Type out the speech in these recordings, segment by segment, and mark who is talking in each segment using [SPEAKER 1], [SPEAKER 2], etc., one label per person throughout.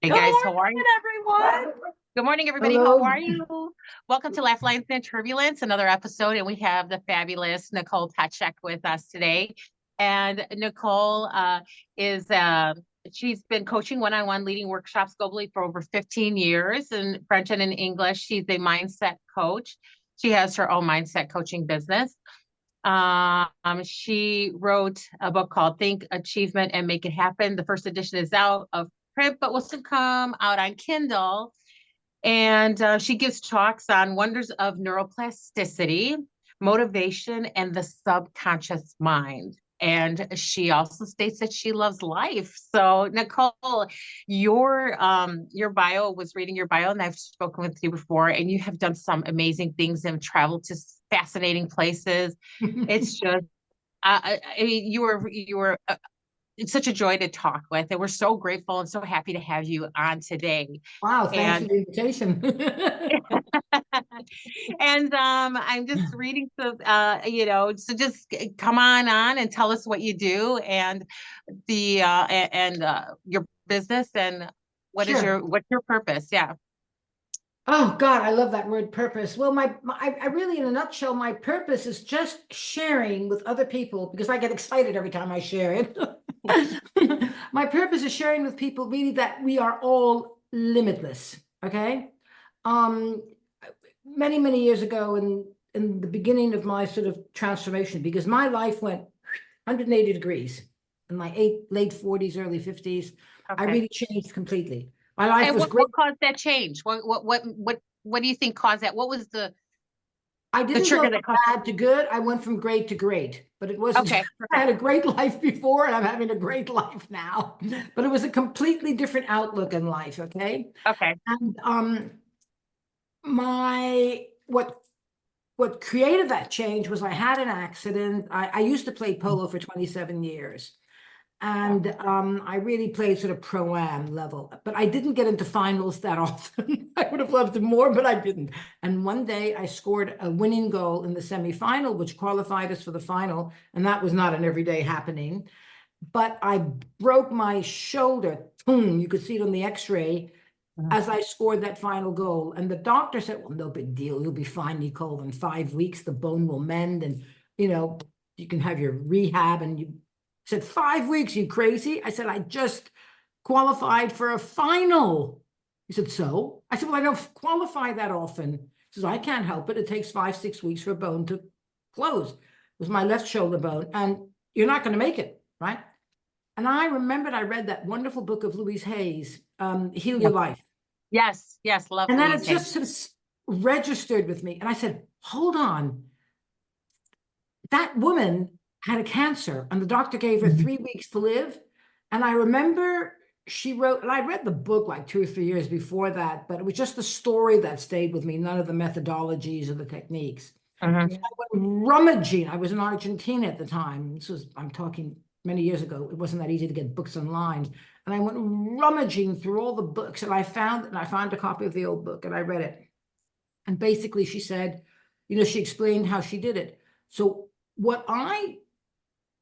[SPEAKER 1] Hey
[SPEAKER 2] Good
[SPEAKER 1] guys, how are
[SPEAKER 2] morning,
[SPEAKER 1] you?
[SPEAKER 2] everyone.
[SPEAKER 1] Good morning, everybody. How
[SPEAKER 3] Hello.
[SPEAKER 1] are you? Welcome to Laugh Lines and Turbulence, another episode, and we have the fabulous Nicole Petschek with us today. And Nicole is she's been coaching one-on-one, leading workshops globally for over 15 years in French and in English. She's a mindset coach. She has her own mindset coaching business. She wrote a book called Think, Achievement, and Make It Happen. The first edition is out of print, but will soon come out on Kindle. And she gives talks on wonders of neuroplasticity, motivation, and the subconscious mind. And she also states that she loves life. So, Nicole, your bio was reading your bio, and I've spoken with you before, and you have done some amazing things and traveled to fascinating places. It's just, I mean, you were it's such a joy to talk with, and we're so grateful and so happy to have you on today.
[SPEAKER 3] Wow, thanks for
[SPEAKER 1] And
[SPEAKER 3] the invitation.
[SPEAKER 1] and I'm just reading, so so just come on and tell us what you do and the your business and
[SPEAKER 3] Sure.
[SPEAKER 1] what's your purpose? Yeah.
[SPEAKER 3] Oh God, I love that word purpose. Well, I really, in a nutshell, my purpose is just sharing with other people because I get excited every time I share it. My purpose is sharing with people really that we are all limitless. Okay. Um, many years ago, in the beginning of my sort of transformation, because my life went 180 degrees in my late 40s, early 50s. I
[SPEAKER 1] Okay.
[SPEAKER 3] really changed completely. My life
[SPEAKER 1] And
[SPEAKER 3] was
[SPEAKER 1] what
[SPEAKER 3] great.
[SPEAKER 1] what caused that change? What do you think caused that? What was
[SPEAKER 3] I
[SPEAKER 1] the
[SPEAKER 3] didn't go
[SPEAKER 1] trigger
[SPEAKER 3] from
[SPEAKER 1] that caused?
[SPEAKER 3] bad to good. I went from great to great, but it wasn't.
[SPEAKER 1] Okay,
[SPEAKER 3] I
[SPEAKER 1] perfect.
[SPEAKER 3] had a great life before, and I'm having a great life now. But it was a completely different outlook in life. Okay,
[SPEAKER 1] Okay.
[SPEAKER 3] and my what created that change was I had an accident. I used to play polo for 27 years. And I really played sort of pro-am level, but I didn't get into finals that often. I would have loved it more, but I didn't. And one day I scored a winning goal in the semifinal, which qualified us for the final. And that was not an everyday happening. But I broke my shoulder. Boom, you could see it on the x-ray
[SPEAKER 1] Mhm.
[SPEAKER 3] as I scored that final goal. And the doctor said, well, no big deal. You'll be fine, Nicole. In 5 weeks, the bone will mend and, you know, you can have your rehab. And you said, 5 weeks, you crazy? I said, I just qualified for a final. He said, so? I said, well, I don't qualify that often. He says, I can't help it. It takes 5-6 weeks for a bone to close. It was my left shoulder bone. And you're not going to make it, right? And I remembered I read that wonderful book of Louise Hay's, Heal Your Life.
[SPEAKER 1] Yes, love
[SPEAKER 3] And then it
[SPEAKER 1] Louise Hay.
[SPEAKER 3] just sort of registered with me. And I said, hold on. That woman had a cancer, and the doctor gave her
[SPEAKER 1] Mhm.
[SPEAKER 3] 3 weeks to live. And I remember she wrote, and I read the book like 2 or 3 years before that, but it was just the story that stayed with me, none of the methodologies or the techniques. So
[SPEAKER 1] Mhm.
[SPEAKER 3] I went rummaging. I was in Argentina at the time. I'm talking many years ago. It wasn't that easy to get books online. And I went rummaging through all the books, and I found a copy of the old book, and I read it. And basically she said, she explained how she did it. So what I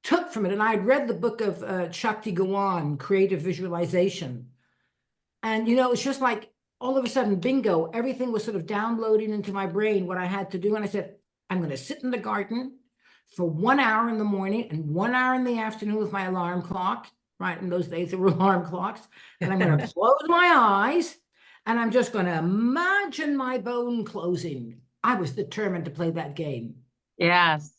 [SPEAKER 3] took from it, and I had read the book of Shakti Gawan, Creative Visualization. And, it's just like all of a sudden, bingo, everything was sort of downloading into my brain what I had to do. And I said, I'm going to sit in the garden for 1 hour in the morning and 1 hour in the afternoon with my alarm clock. Right. In those days, there were alarm clocks. And I'm going to close my eyes and I'm just going to imagine my bone closing. I was determined to play that game.
[SPEAKER 1] Yes.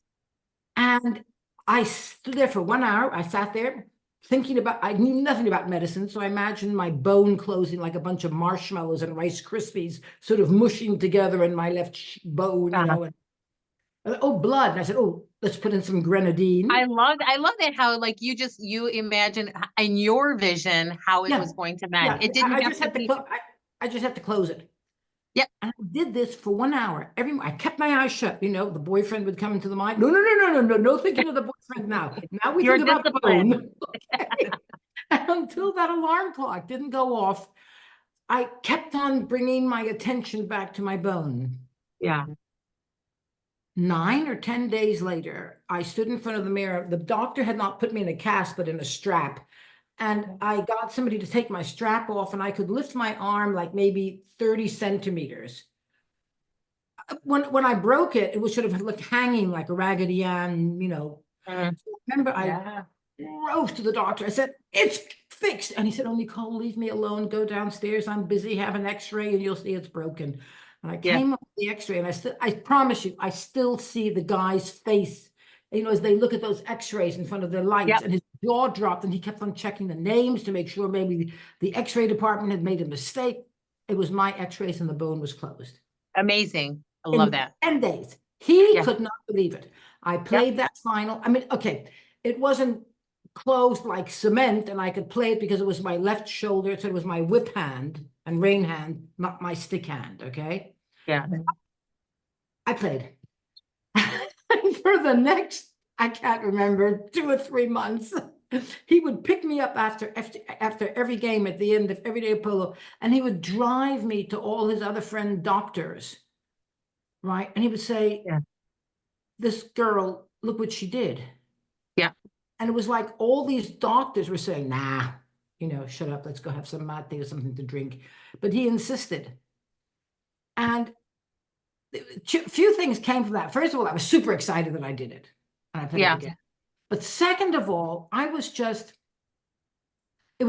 [SPEAKER 3] And I stood there for 1 hour. I sat there thinking I knew nothing about medicine. So I imagined my bone closing like a bunch of marshmallows and Rice Krispies sort of mushing together in my left bone,
[SPEAKER 1] Uh-huh.
[SPEAKER 3] and oh, blood. And I said, oh, let's put in some grenadine.
[SPEAKER 1] I love that how like you imagine in your vision how it
[SPEAKER 3] Yeah.
[SPEAKER 1] was going to mend.
[SPEAKER 3] Yeah.
[SPEAKER 1] It didn't
[SPEAKER 3] I
[SPEAKER 1] have
[SPEAKER 3] just
[SPEAKER 1] to
[SPEAKER 3] had to
[SPEAKER 1] be.
[SPEAKER 3] I just had to close it.
[SPEAKER 1] Yep.
[SPEAKER 3] And I did this for 1 hour. I kept my eyes shut. The boyfriend would come into the mind. No thinking of the boyfriend now. Now we
[SPEAKER 1] You're
[SPEAKER 3] think about the
[SPEAKER 1] disciplined.
[SPEAKER 3] bone. Okay. And until that alarm clock didn't go off, I kept on bringing my attention back to my bone.
[SPEAKER 1] Yeah.
[SPEAKER 3] 9 or 10 days later, I stood in front of the mirror. The doctor had not put me in a cast, but in a strap. And I got somebody to take my strap off, and I could lift my arm like maybe 30 centimeters. When I broke it, it was sort of like hanging like a Raggedy Ann, you know.
[SPEAKER 1] Mhm.
[SPEAKER 3] Remember,
[SPEAKER 2] Yeah.
[SPEAKER 3] I drove to the doctor. I said, it's fixed. And he said, oh, Nicole, leave me alone. Go downstairs. I'm busy. Have an x-ray and you'll see it's broken. And I
[SPEAKER 1] Yeah.
[SPEAKER 3] came up with the x-ray, and I promise you, I still see the guy's face, you know, as they look at those x-rays in front of their lights.
[SPEAKER 1] Yep.
[SPEAKER 3] And his jaw dropped, and he kept on checking the names to make sure maybe the x-ray department had made a mistake. It was my x-rays, and the bone was closed.
[SPEAKER 1] Amazing. I
[SPEAKER 3] In
[SPEAKER 1] love that.
[SPEAKER 3] 10 days. He
[SPEAKER 1] Yeah.
[SPEAKER 3] could not believe it. I played that final. I mean, okay, it wasn't closed like cement, and I could play it because it was my left shoulder. So it was my whip hand and rain hand, not my stick hand. Okay.
[SPEAKER 1] Yeah.
[SPEAKER 3] I played. For the next, I can't remember, 2 or 3 months, he would pick me up after every game, at the end of every day of polo, and he would drive me to all his other friend doctors. Right. And he would say,
[SPEAKER 1] Yeah.
[SPEAKER 3] this girl, look what she did.
[SPEAKER 1] Yeah.
[SPEAKER 3] And it was like all these doctors were saying, nah, you know, shut up, let's go have some mate or something to drink. But he insisted. And few things came from that. First of all, I was super excited that I did it. And I played it again. But second of all, it was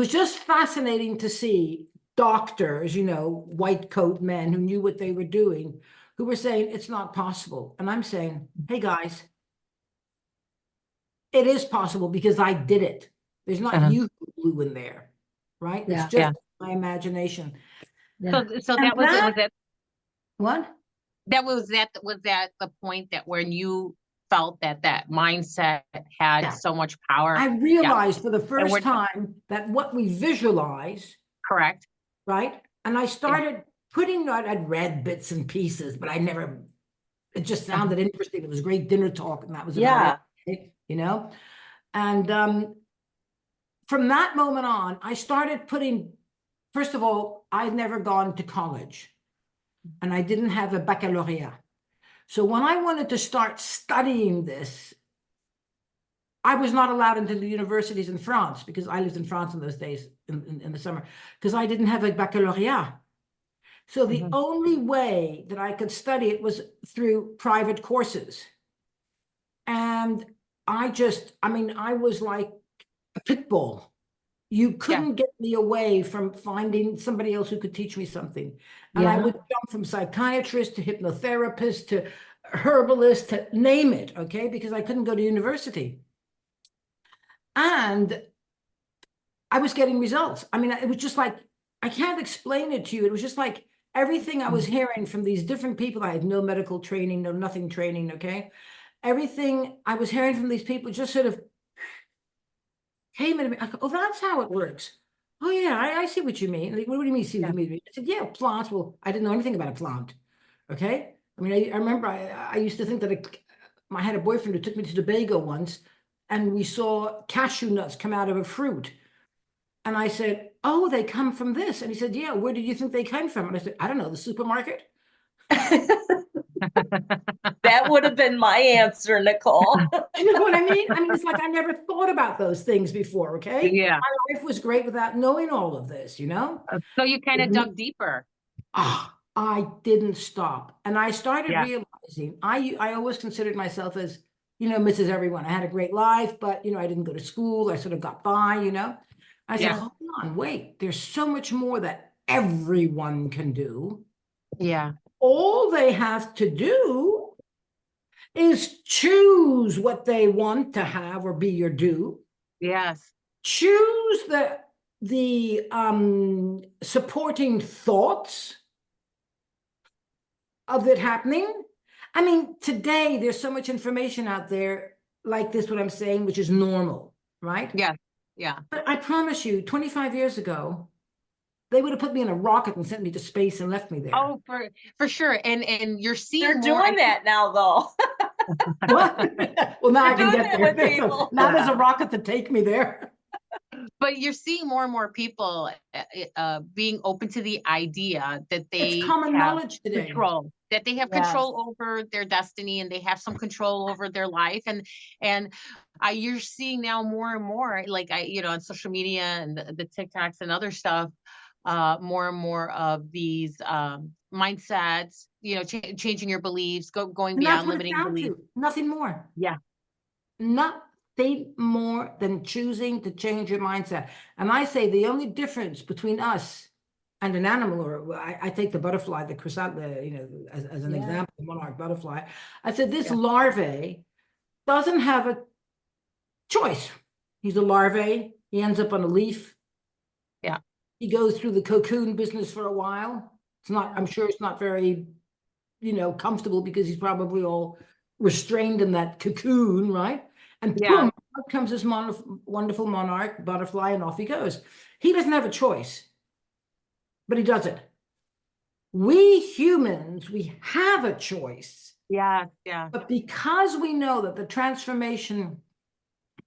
[SPEAKER 3] just fascinating to see doctors, you know, white coat men who knew what they were doing, who were saying it's not possible. And I'm saying, hey guys, it is possible because I did it. There's not you who blew in there, right?
[SPEAKER 2] Yeah.
[SPEAKER 3] It's just my imagination.
[SPEAKER 2] Yeah.
[SPEAKER 1] So
[SPEAKER 3] And
[SPEAKER 1] that was
[SPEAKER 3] that-
[SPEAKER 1] it.
[SPEAKER 3] What?
[SPEAKER 1] Was that the point that when you felt that mindset had
[SPEAKER 3] Yeah.
[SPEAKER 1] so much power?
[SPEAKER 3] I realized for the
[SPEAKER 1] we're-
[SPEAKER 3] first time that what we visualize,
[SPEAKER 1] Correct.
[SPEAKER 3] right? And I started putting, I'd read bits and pieces, but it just sounded interesting. It was great dinner talk, and that was about it, you know? And from that moment on, I started putting, first of all, I'd never gone to college, and I didn't have a baccalaureate. So when I wanted to start studying this, I was not allowed into the universities in France, because I lived in France in those days in the summer, because I didn't have a baccalaureate. So the only way that I could study it was through private courses. And I was like a pit bull. You couldn't get me away from finding somebody else who could teach me something. And I would jump from psychiatrist to hypnotherapist to herbalist to name it, okay? Because I couldn't go to university. And I was getting results. I mean, it was just like, I can't explain it to you. It was just like everything I was hearing from these different people. I had no medical training, no nothing training, okay? Everything I was hearing from these people just sort of came into me. I go, oh, that's how it works. Oh, yeah, I see what you mean. Like, what do you mean, see what you mean? I said, yeah, plants. Well, I didn't know anything about a plant, okay? I mean, I remember I used to think that I had a boyfriend who took me to Tobago once, and we saw cashew nuts come out of a fruit. And I said, oh, they come from this. And he said, yeah, where do you think they came from? And I said, I don't know, the supermarket.
[SPEAKER 2] That would have been my answer, Nicole.
[SPEAKER 3] You know what I mean? I mean, it's like I never thought about those things before, okay?
[SPEAKER 1] Yeah.
[SPEAKER 3] My life was great without knowing all of this, you know?
[SPEAKER 1] So you kind of dug deeper.
[SPEAKER 3] I didn't stop. And I started realizing, I always considered myself as, you know, Mrs. Everyone. I had a great life, but, you know, I didn't go to school. I sort of got by, you know? I said, hold on, wait, there's so much more that everyone can do.
[SPEAKER 1] Yeah.
[SPEAKER 3] All they have to do is choose what they want to have or be or do.
[SPEAKER 1] Yes.
[SPEAKER 3] Choose the supporting thoughts of it happening. I mean, today there's so much information out there like this, what I'm saying, which is normal, right?
[SPEAKER 1] Yeah. Yeah.
[SPEAKER 3] But I promise you, 25 years ago, they would have put me in a rocket and sent me to space and left me there.
[SPEAKER 1] Oh, for sure. And you're seeing
[SPEAKER 2] They're
[SPEAKER 1] more,
[SPEAKER 2] doing that now, though.
[SPEAKER 3] What? Well, now I can
[SPEAKER 2] doing
[SPEAKER 3] get
[SPEAKER 2] that
[SPEAKER 3] there.
[SPEAKER 2] with people.
[SPEAKER 3] Now there's a rocket to take me there.
[SPEAKER 1] But you're seeing more and more people being open to the idea that
[SPEAKER 3] It's
[SPEAKER 1] they
[SPEAKER 3] common
[SPEAKER 1] have
[SPEAKER 3] knowledge today.
[SPEAKER 1] control, that they have
[SPEAKER 2] Yes.
[SPEAKER 1] control over their destiny and they have some control over their life. And you're seeing now more and more, like on social media and the TikToks and other stuff, more and more of these mindsets, changing your beliefs, going
[SPEAKER 3] And that's
[SPEAKER 1] beyond
[SPEAKER 3] what it's
[SPEAKER 1] limiting
[SPEAKER 3] down
[SPEAKER 1] beliefs.
[SPEAKER 3] to. Nothing more.
[SPEAKER 1] Yeah.
[SPEAKER 3] Nothing more than choosing to change your mindset. And I say the only difference between us and an animal, or I take the butterfly, the chrysalis, as an
[SPEAKER 2] Yeah.
[SPEAKER 3] example, the monarch butterfly. I said this
[SPEAKER 1] Yeah.
[SPEAKER 3] larvae doesn't have a choice. He's a larvae. He ends up on a leaf.
[SPEAKER 1] Yeah.
[SPEAKER 3] He goes through the cocoon business for a while. It's not, I'm sure it's not very, comfortable because he's probably all restrained in that cocoon, right? And
[SPEAKER 1] Yeah.
[SPEAKER 3] boom, out comes this wonderful monarch butterfly, and off he goes. He doesn't have a choice, but he does it. We humans, we have a choice.
[SPEAKER 1] Yeah. Yeah.
[SPEAKER 3] But because we know that the transformation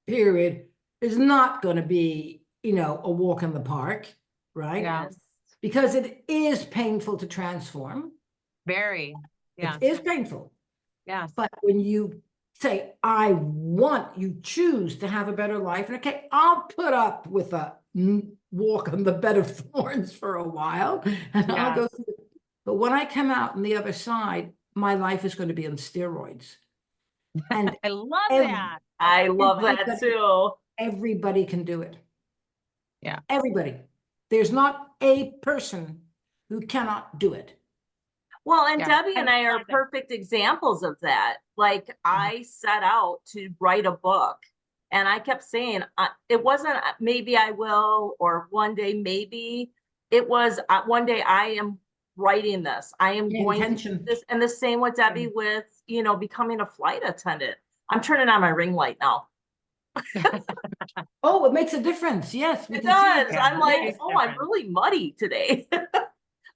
[SPEAKER 3] period is not going to be, a walk in the park, right?
[SPEAKER 1] Yeah.
[SPEAKER 2] Yes.
[SPEAKER 3] Because it is painful to transform.
[SPEAKER 1] Very. Yeah.
[SPEAKER 3] It is painful.
[SPEAKER 1] Yes.
[SPEAKER 3] But when you say, you choose to have a better life, and okay, I'll put up with a walk on the bed of thorns for a while, and I'll
[SPEAKER 1] Yeah.
[SPEAKER 3] go through it. But when I come out on the other side, my life is going to be on steroids. And
[SPEAKER 1] I love
[SPEAKER 3] ev-
[SPEAKER 1] that.
[SPEAKER 2] I love that too.
[SPEAKER 3] everybody can do it.
[SPEAKER 1] Yeah.
[SPEAKER 3] Everybody. There's not a person who cannot do it.
[SPEAKER 2] Well, and
[SPEAKER 1] Yeah.
[SPEAKER 2] Debbie and I are
[SPEAKER 1] love it.
[SPEAKER 2] perfect examples of that. Like I set out to write a book and I kept saying, it wasn't maybe I will, or one day maybe. It was one day I am writing this. I am going to do
[SPEAKER 3] Intention.
[SPEAKER 2] this. And the same with Debbie with, becoming a flight attendant. I'm turning on my ring light now.
[SPEAKER 3] Oh, it makes a difference. Yes, we
[SPEAKER 2] It
[SPEAKER 3] can see
[SPEAKER 2] does.
[SPEAKER 3] it.
[SPEAKER 2] I'm like,
[SPEAKER 1] Yes.
[SPEAKER 2] oh, I'm really muddy today.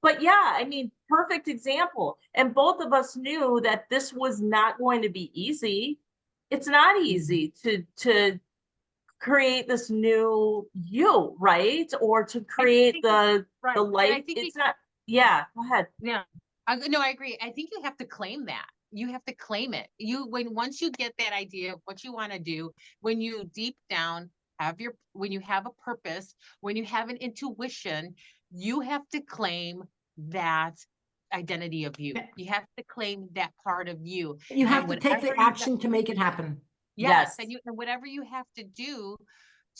[SPEAKER 2] But yeah, I mean, perfect example. And both of us knew that this was not going to be easy. It's not easy to create this new you, right? Or to create the
[SPEAKER 1] Right.
[SPEAKER 2] the
[SPEAKER 1] And
[SPEAKER 2] life.
[SPEAKER 1] I think
[SPEAKER 2] It's not, yeah, go ahead.
[SPEAKER 1] yeah. No, I agree. I think you have to claim that. You have to claim it. Once you get that idea of what you want to do, when you deep down when you have a purpose, when you have an intuition, you have to claim that identity of you.
[SPEAKER 3] Yeah.
[SPEAKER 1] You have to claim that part of you.
[SPEAKER 3] You have
[SPEAKER 1] And
[SPEAKER 3] to take the
[SPEAKER 1] whatever you
[SPEAKER 3] action to make it happen.
[SPEAKER 1] Yes,
[SPEAKER 2] Yes.
[SPEAKER 1] and whatever you have to do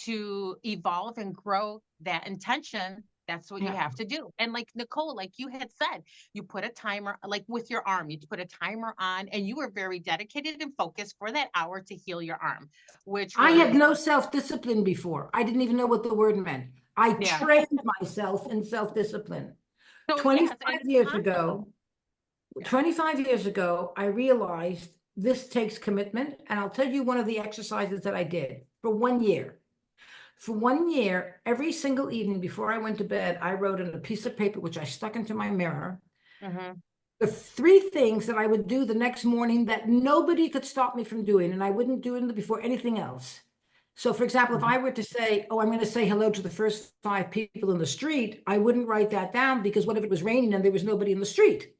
[SPEAKER 1] to evolve and grow that intention, that's what you
[SPEAKER 3] Yeah.
[SPEAKER 1] have to do. And like Nicole, like you had said, you put a timer, like with your arm, you put a timer on, and you were very dedicated and focused for that hour to heal your arm, which
[SPEAKER 3] I had
[SPEAKER 1] was
[SPEAKER 3] no self-discipline before. I didn't even know what the word meant. I
[SPEAKER 1] Yeah.
[SPEAKER 3] trained myself in self-discipline.
[SPEAKER 1] so yes,
[SPEAKER 3] 25
[SPEAKER 1] and it's
[SPEAKER 3] years
[SPEAKER 1] possible.
[SPEAKER 3] ago,
[SPEAKER 1] Yeah.
[SPEAKER 3] 25 years ago, I realized this takes commitment. And I'll tell you one of the exercises that I did for 1 year. For 1 year, every single evening before I went to bed, I wrote on a piece of paper, which I stuck into my mirror,
[SPEAKER 1] Mhm.
[SPEAKER 3] the 3 things that I would do the next morning that nobody could stop me from doing, and I wouldn't do it before anything else. So for example, if I were to say, oh, I'm going to say hello to the first 5 people in the street, I wouldn't write that down because what if it was raining and there was nobody in the street?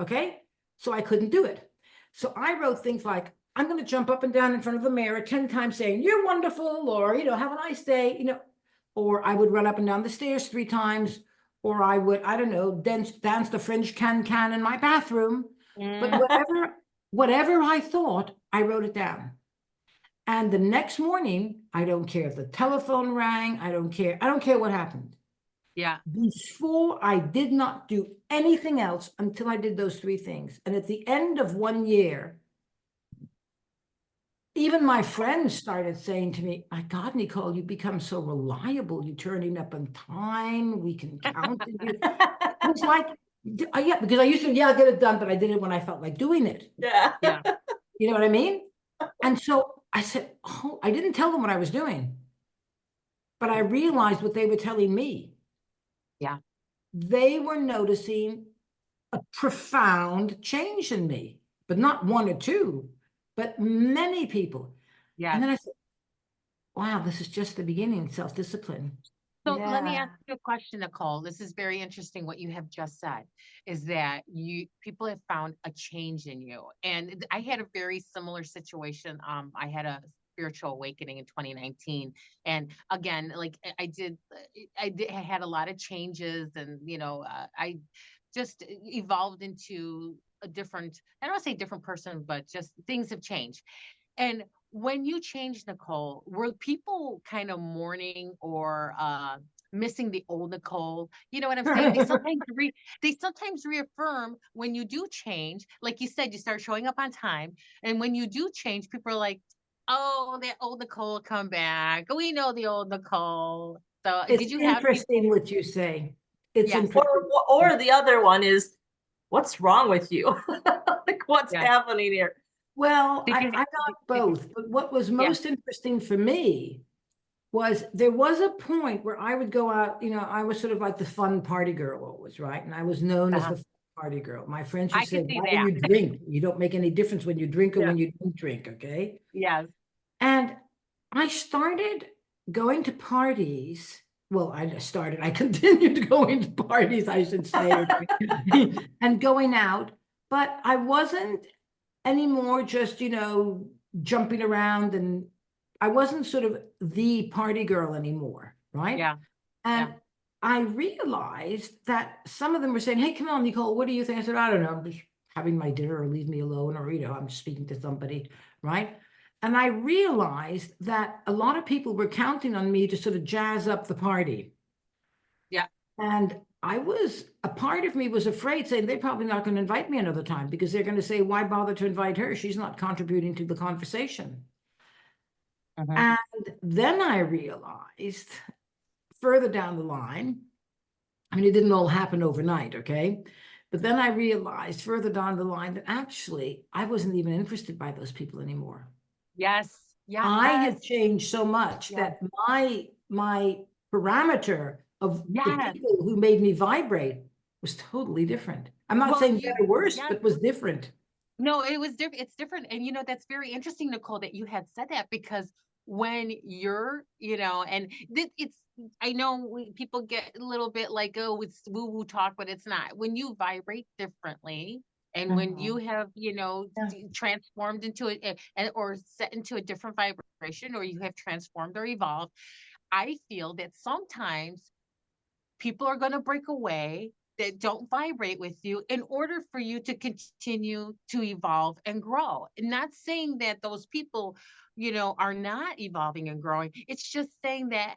[SPEAKER 3] Okay, so I couldn't do it. So I wrote things like, I'm going to jump up and down in front of the mirror 10 times saying, you're wonderful, or, have a nice day, or I would run up and down the stairs 3 times, or I would, I don't know, dance the French can in my bathroom. But whatever I thought, I wrote it down. And the next morning, I don't care if the telephone rang, I don't care what happened.
[SPEAKER 1] Yeah.
[SPEAKER 3] Before, I did not do anything else until I did those 3 things. And at the end of 1 year, even my friends started saying to me, my God, Nicole, you become so reliable. You're turning up on time. We can count on you. It was like, yeah, because I used to, I'll get it done, but I did it when I felt like doing it.
[SPEAKER 2] Yeah.
[SPEAKER 1] Yeah.
[SPEAKER 3] You know what I mean? And so I said, oh, I didn't tell them what I was doing, but I realized what they were telling me.
[SPEAKER 1] Yeah.
[SPEAKER 3] They were noticing a profound change in me, but not 1 or 2, but many people.
[SPEAKER 1] Yeah.
[SPEAKER 3] And then I said, wow, this is just the beginning, self-discipline.
[SPEAKER 1] So let me
[SPEAKER 2] Yeah.
[SPEAKER 1] ask you a question, Nicole. This is very interesting what you have just said, is that people have found a change in you. And I had a very similar situation. I had a spiritual awakening in 2019. And again, like I had a lot of changes, and I just evolved into a different, I don't want to say different person, but just things have changed. And when you changed, Nicole, were people kind of mourning or missing the old Nicole? You know what I'm saying? They sometimes reaffirm when you do change. Like you said, you start showing up on time, and when you do change, people are like, "Oh, that old Nicole come back. We know the old Nicole." So,
[SPEAKER 3] It's
[SPEAKER 1] did you have
[SPEAKER 3] interesting
[SPEAKER 1] people?
[SPEAKER 3] what you say. It's
[SPEAKER 1] Yes,
[SPEAKER 3] interesting.
[SPEAKER 2] Or the other one is, what's wrong with you? Like, what's
[SPEAKER 1] yeah.
[SPEAKER 2] happening here?
[SPEAKER 3] Well,
[SPEAKER 1] Did you?
[SPEAKER 3] I got both, but what was
[SPEAKER 1] Yeah.
[SPEAKER 3] most interesting for me was there was a point where I would go out, I was sort of like the fun party girl always, right? And I was known as
[SPEAKER 1] Uh-huh.
[SPEAKER 3] the fun party girl. My friends
[SPEAKER 1] I
[SPEAKER 3] would say,
[SPEAKER 1] can see
[SPEAKER 3] why do
[SPEAKER 1] that.
[SPEAKER 3] you drink? You don't make any difference when you drink or
[SPEAKER 1] Yeah.
[SPEAKER 3] when you don't drink, okay?
[SPEAKER 1] Yes.
[SPEAKER 3] And I started going to parties. Well, I continued going to parties, I should say, okay, and going out, but I wasn't anymore just, jumping around, and I wasn't sort of the party girl anymore, right?
[SPEAKER 1] Yeah.
[SPEAKER 3] And
[SPEAKER 1] Yeah.
[SPEAKER 3] I realized that some of them were saying, hey, come on, Nicole, what do you think? I said, I don't know, I'm just having my dinner, or leave me alone, or, I'm speaking to somebody, right? And I realized that a lot of people were counting on me to sort of jazz up the party.
[SPEAKER 1] Yeah.
[SPEAKER 3] And a part of me was afraid, saying they're probably not going to invite me another time, because they're going to say, why bother to invite her? She's not contributing to the conversation.
[SPEAKER 1] Mhm.
[SPEAKER 3] And then I realized further down the line, I mean, it didn't all happen overnight, okay? But then I realized further down the line that actually I wasn't even interested by those people anymore.
[SPEAKER 1] Yes. Yes.
[SPEAKER 3] I had changed so much
[SPEAKER 1] Yes.
[SPEAKER 3] that my parameter of the
[SPEAKER 1] Yes.
[SPEAKER 3] people who made me vibrate was totally different. I'm not
[SPEAKER 1] Well,
[SPEAKER 3] saying better or worse,
[SPEAKER 1] yes.
[SPEAKER 3] but was different.
[SPEAKER 1] No, it was different. It's different. And that's very interesting, Nicole, that you had said that, because when you're, and I know people get a little bit like, oh, it's woo-woo talk, but it's not. When you vibrate differently, and when you have,
[SPEAKER 3] Yeah.
[SPEAKER 1] transformed into it, or set into a different vibration, or you have transformed or evolved, I feel that sometimes people are going to break away that don't vibrate with you in order for you to continue to evolve and grow. And not saying that those people, are not evolving and growing. It's just saying that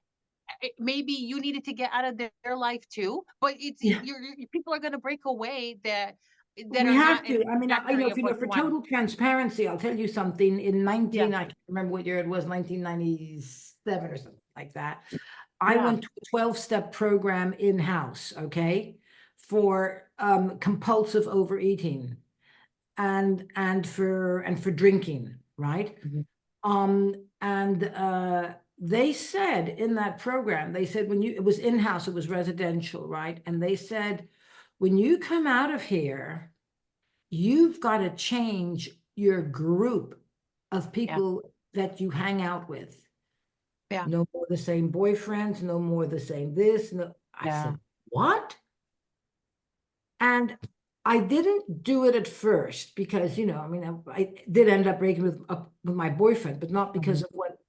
[SPEAKER 1] maybe you needed to get out of their life too, but
[SPEAKER 3] Yeah.
[SPEAKER 1] people are going to break away that
[SPEAKER 3] We
[SPEAKER 1] are not
[SPEAKER 3] have
[SPEAKER 1] in
[SPEAKER 3] to.
[SPEAKER 1] the
[SPEAKER 3] I mean,
[SPEAKER 1] trajectory of what
[SPEAKER 3] for
[SPEAKER 1] you want.
[SPEAKER 3] total transparency, I'll tell you something.
[SPEAKER 1] Yeah.
[SPEAKER 3] I can't remember what year it was, 1997 or something like that. I
[SPEAKER 1] Yeah.
[SPEAKER 3] went to a 12-step program in-house, okay, for compulsive overeating and for drinking, right? And they said in that program, they said it was in-house, it was residential, right? And they said, when you come out of here, you've got to change your group of people that you hang out with.
[SPEAKER 1] Yeah.
[SPEAKER 3] No more the same boyfriends, no more the same this. No, I
[SPEAKER 1] Yeah.
[SPEAKER 3] said, what? And I didn't do it at first because, I mean, I did end up breaking with my boyfriend, but not because of what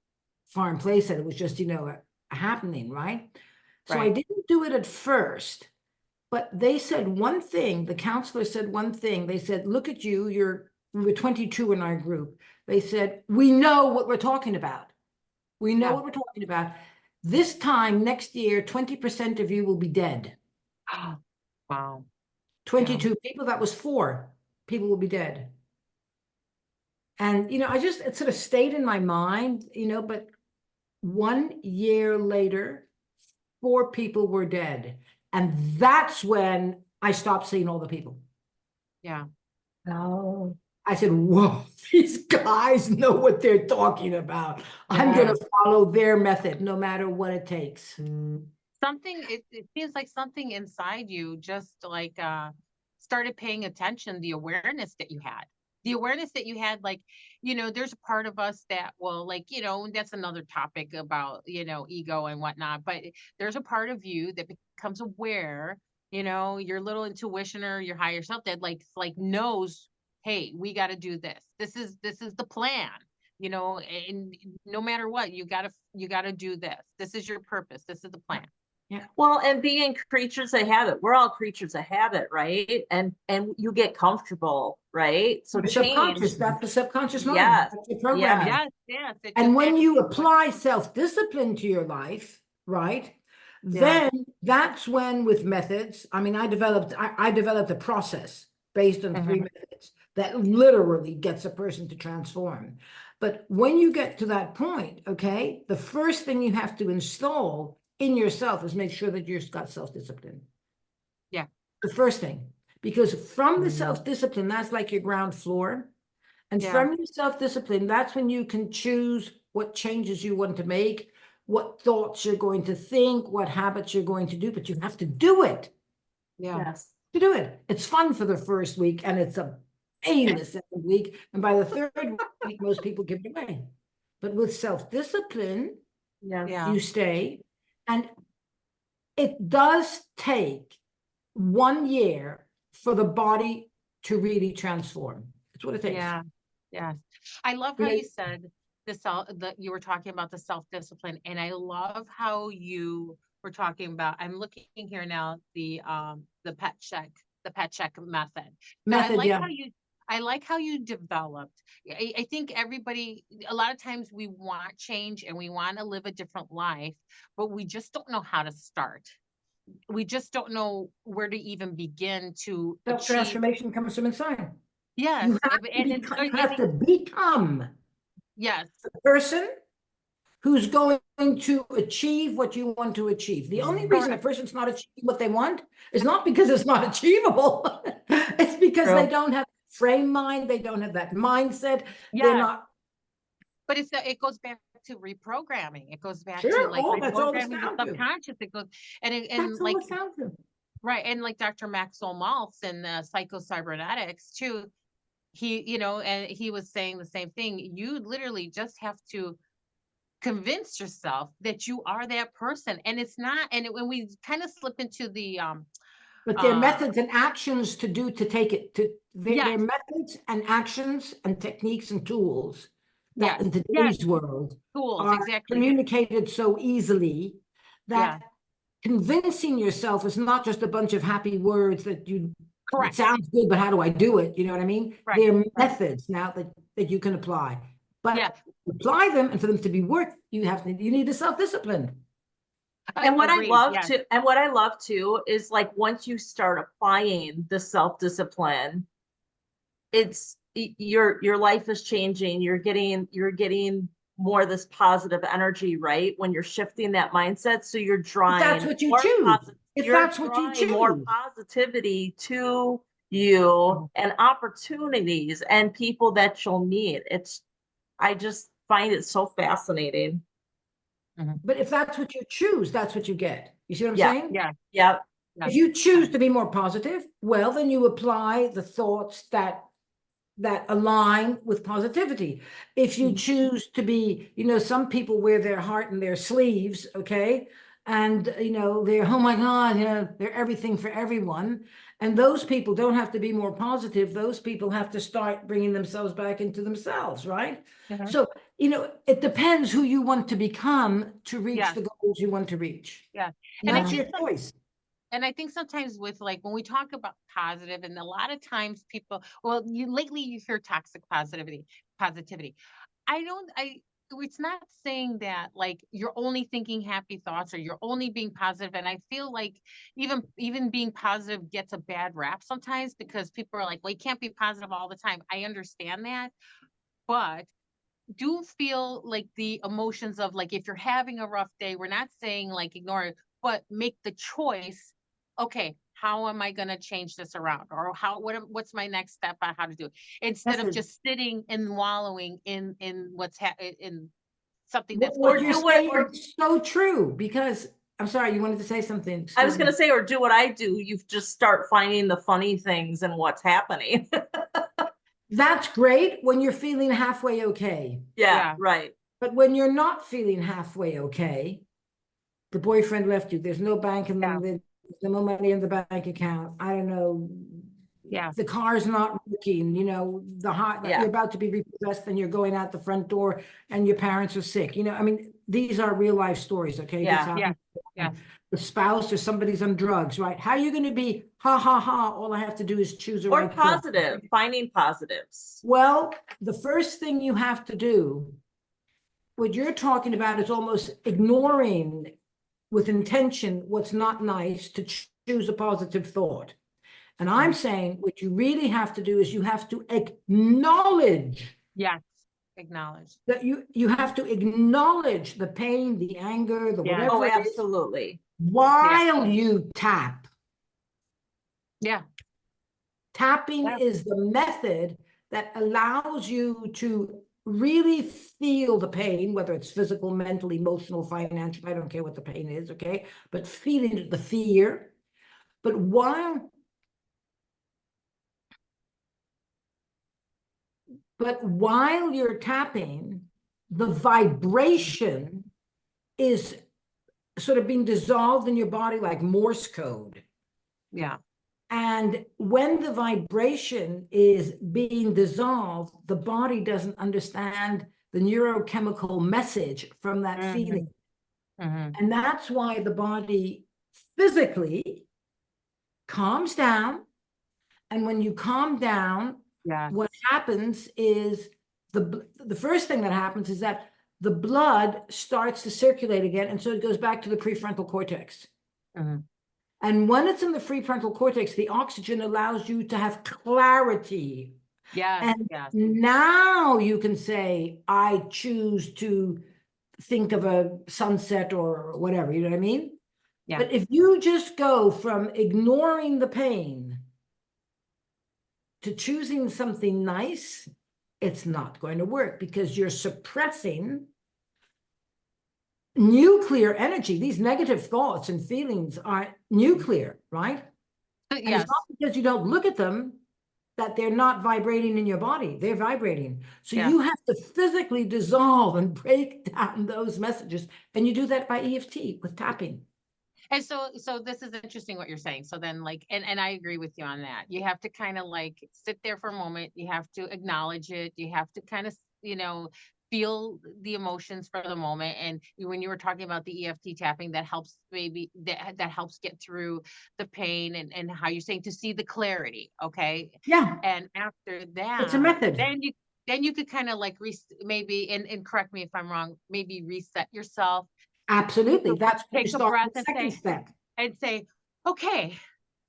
[SPEAKER 3] Foreign Place said. It was just, a happening, right? So I
[SPEAKER 1] Right.
[SPEAKER 3] didn't do it at first, but they said one thing. The counselor said one thing. They said, look at you, we were 22 in our group. They said, we know what we're talking about. We know
[SPEAKER 1] Yeah.
[SPEAKER 3] what we're talking about. This time next year, 20% of you will be dead.
[SPEAKER 1] Wow.
[SPEAKER 3] 22 people, that was 4 people will be dead. And, it sort of stayed in my mind, but 1 year later, 4 people were dead. And that's when I stopped seeing all the people.
[SPEAKER 1] Yeah.
[SPEAKER 2] Oh.
[SPEAKER 3] I said, whoa, these guys know what they're talking about. I'm
[SPEAKER 1] Yeah.
[SPEAKER 3] going to follow their method, no matter what it takes.
[SPEAKER 1] It seems like something inside you just like started paying attention, the awareness that you had. the awareness that you had, like, there's a part of us that will, like, that's another topic about, ego and whatnot, but there's a part of you that becomes aware, your little intuition or your higher self that like knows, hey, we got to do this. This is the plan, and no matter what, you got to do this. This is your purpose. This is the plan.
[SPEAKER 3] Yeah.
[SPEAKER 2] Well, and being creatures of habit, we're all creatures of habit, right? And you get comfortable, right? So
[SPEAKER 3] The
[SPEAKER 2] change.
[SPEAKER 3] subconscious, that's the subconscious mind.
[SPEAKER 2] Yes,
[SPEAKER 3] That's the programming.
[SPEAKER 1] Yes.
[SPEAKER 3] And when you apply self-discipline to your life, right, then that's when, with methods, I mean, I developed a process based on 3 methods that literally gets a person to transform. But when you get to that point, okay, the first thing you have to install in yourself is make sure that you've got self-discipline.
[SPEAKER 1] Yeah.
[SPEAKER 3] The first thing, because from the self-discipline, that's like your ground floor. And from your self-discipline, that's when you can choose what changes you want to make, what thoughts you're going to think, what habits you're going to do, but you have to do it.
[SPEAKER 2] Yes.
[SPEAKER 3] To do it. It's fun for the first week and it's a pain the second week. And by the third week, most people give it away. But with self-discipline, you stay. And it does take 1 year for the body to really transform. That's what it takes.
[SPEAKER 1] Yes. I love how you said you were talking about the self-discipline, and I love how you were talking about, I'm looking here now, the Petschek method. I like how you developed. I think everybody, a lot of times we want change and we want to live a different life, but we just don't know how to start. We just don't know where to even begin to achieve.
[SPEAKER 3] Self-transformation comes from inside.
[SPEAKER 1] Yes.
[SPEAKER 3] You have to become the person who's going to achieve what you want to achieve. The only reason a person's not achieving what they want is not because it's not achievable. It's because they don't have frame mind. They don't have that mindset. They're not.
[SPEAKER 1] But it goes back to reprogramming. It goes back
[SPEAKER 3] to
[SPEAKER 1] like reprogramming the subconscious. It goes and like right, and like Dr. Maxwell Maltz and psycho-cybernetics too. He, and he was saying the same thing. You literally just have to convince yourself that you are that person, and it's not. And when we kind of slip into the
[SPEAKER 3] but there are methods and actions to take it to. There are methods and actions and techniques and tools that in today's world are communicated so easily that convincing yourself is not just a bunch of happy words that it sounds good, but how do I do it? You know what I mean? There are methods now that you can apply, but apply them, and for them to be worked, you need the self-discipline.
[SPEAKER 2] And what I love too is, like, once you start applying the self-discipline, it's your life is changing. You're getting more of this positive energy, right? When you're shifting that mindset, so you're drawing.
[SPEAKER 3] That's what you choose. If that's what you choose,
[SPEAKER 2] more positivity to you and opportunities and people that you'll meet. I just find it so fascinating.
[SPEAKER 3] But if that's what you choose, that's what you get. You see what I'm saying?
[SPEAKER 2] Yeah.
[SPEAKER 3] If you choose to be more positive, well, then you apply the thoughts that align with positivity. If you choose to be, some people wear their heart in their sleeves, okay? And, they're, oh my God, they're everything for everyone. And those people don't have to be more positive. Those people have to start bringing themselves back into themselves, right? So, it depends who you want to become to reach the goals you want to reach.
[SPEAKER 1] And
[SPEAKER 3] that's your choice.
[SPEAKER 1] And I think sometimes with, like, when we talk about positive, and a lot of times people, lately you hear toxic positivity. It's not saying that, like, you're only thinking happy thoughts or you're only being positive. And I feel like even being positive gets a bad rap sometimes, because people are like, well, you can't be positive all the time. I understand that, but do feel like the emotions of, like, if you're having a rough day, we're not saying like ignore it, but make the choice. Okay, how am I going to change this around? Or what's my next step on how to do it? Instead of just sitting and wallowing in what's in something that's
[SPEAKER 3] it's so true, because I'm sorry, you wanted to say something.
[SPEAKER 2] I was going to say, or do what I do. You just start finding the funny things and what's happening.
[SPEAKER 3] That's great when you're feeling halfway okay.
[SPEAKER 2] Yeah, right.
[SPEAKER 3] But when you're not feeling halfway okay, the boyfriend left you, there's no bank in
[SPEAKER 1] Yeah.
[SPEAKER 3] there's no money in the bank account. I don't know.
[SPEAKER 1] Yeah.
[SPEAKER 3] The car's not working, you know,
[SPEAKER 2] Yeah.
[SPEAKER 3] you're about to be repossessed and you're going out the front door and your parents are sick. You know, I mean, these are real life stories, okay? This
[SPEAKER 2] Yeah.
[SPEAKER 3] happens.
[SPEAKER 1] Yeah.
[SPEAKER 3] The spouse or somebody's on drugs, right? How are you going to be ha ha ha? All I have to do is choose a
[SPEAKER 2] Or
[SPEAKER 3] right thought.
[SPEAKER 2] positive, finding positives.
[SPEAKER 3] Well, the first thing you have to do, what you're talking about, is almost ignoring with intention what's not nice to choose a positive thought. And I'm saying what you really have to do is you have to acknowledge
[SPEAKER 1] Yes. Acknowledge.
[SPEAKER 3] that you have to acknowledge the pain, the anger, the
[SPEAKER 1] Yeah.
[SPEAKER 3] whatever
[SPEAKER 2] Oh,
[SPEAKER 3] it is,
[SPEAKER 2] absolutely.
[SPEAKER 3] while you tap.
[SPEAKER 1] Yeah.
[SPEAKER 3] Tapping
[SPEAKER 1] Yeah.
[SPEAKER 3] is the method that allows you to really feel the pain, whether it's physical, mental, emotional, financial, I don't care what the pain is, okay? But feeling the fear. But while you're tapping, the vibration is sort of being dissolved in your body like Morse code.
[SPEAKER 1] Yeah.
[SPEAKER 3] And when the vibration is being dissolved, the body doesn't understand the neurochemical message from that feeling. And that's why the body physically calms down. And when you calm down,
[SPEAKER 1] Yeah.
[SPEAKER 3] what happens is the first thing that happens is that the blood starts to circulate again. And so it goes back to the prefrontal cortex. And when it's in the prefrontal cortex, the oxygen allows you to have clarity.
[SPEAKER 1] Yes.
[SPEAKER 3] And
[SPEAKER 1] Yes.
[SPEAKER 3] now you can say, I choose to think of a sunset or whatever, you know what I mean?
[SPEAKER 1] Yeah.
[SPEAKER 3] But if you just go from ignoring the pain to choosing something nice, it's not going to work because you're suppressing nuclear energy. These negative thoughts and feelings are nuclear, right? And
[SPEAKER 1] Yes.
[SPEAKER 3] it's not because you don't look at them that they're not vibrating in your body. They're vibrating. So
[SPEAKER 1] Yeah.
[SPEAKER 3] you have to physically dissolve and break down those messages. And you do that by EFT with tapping.
[SPEAKER 1] And so this is interesting what you're saying. So then like, and I agree with you on that. You have to kind of like sit there for a moment. You have to acknowledge it. You have to kind of, you know, feel the emotions for the moment. And when you were talking about the EFT tapping, that helps maybe that helps get through the pain and how you're saying to see the clarity. Okay.
[SPEAKER 3] Yeah.
[SPEAKER 1] And after that,
[SPEAKER 3] It's a method.
[SPEAKER 1] then you could kind of like maybe, and correct me if I'm wrong, maybe reset yourself.
[SPEAKER 3] Absolutely. That's when you
[SPEAKER 1] Take a
[SPEAKER 3] start
[SPEAKER 1] breath
[SPEAKER 3] the
[SPEAKER 1] and
[SPEAKER 3] second
[SPEAKER 1] say,
[SPEAKER 3] step.
[SPEAKER 1] okay,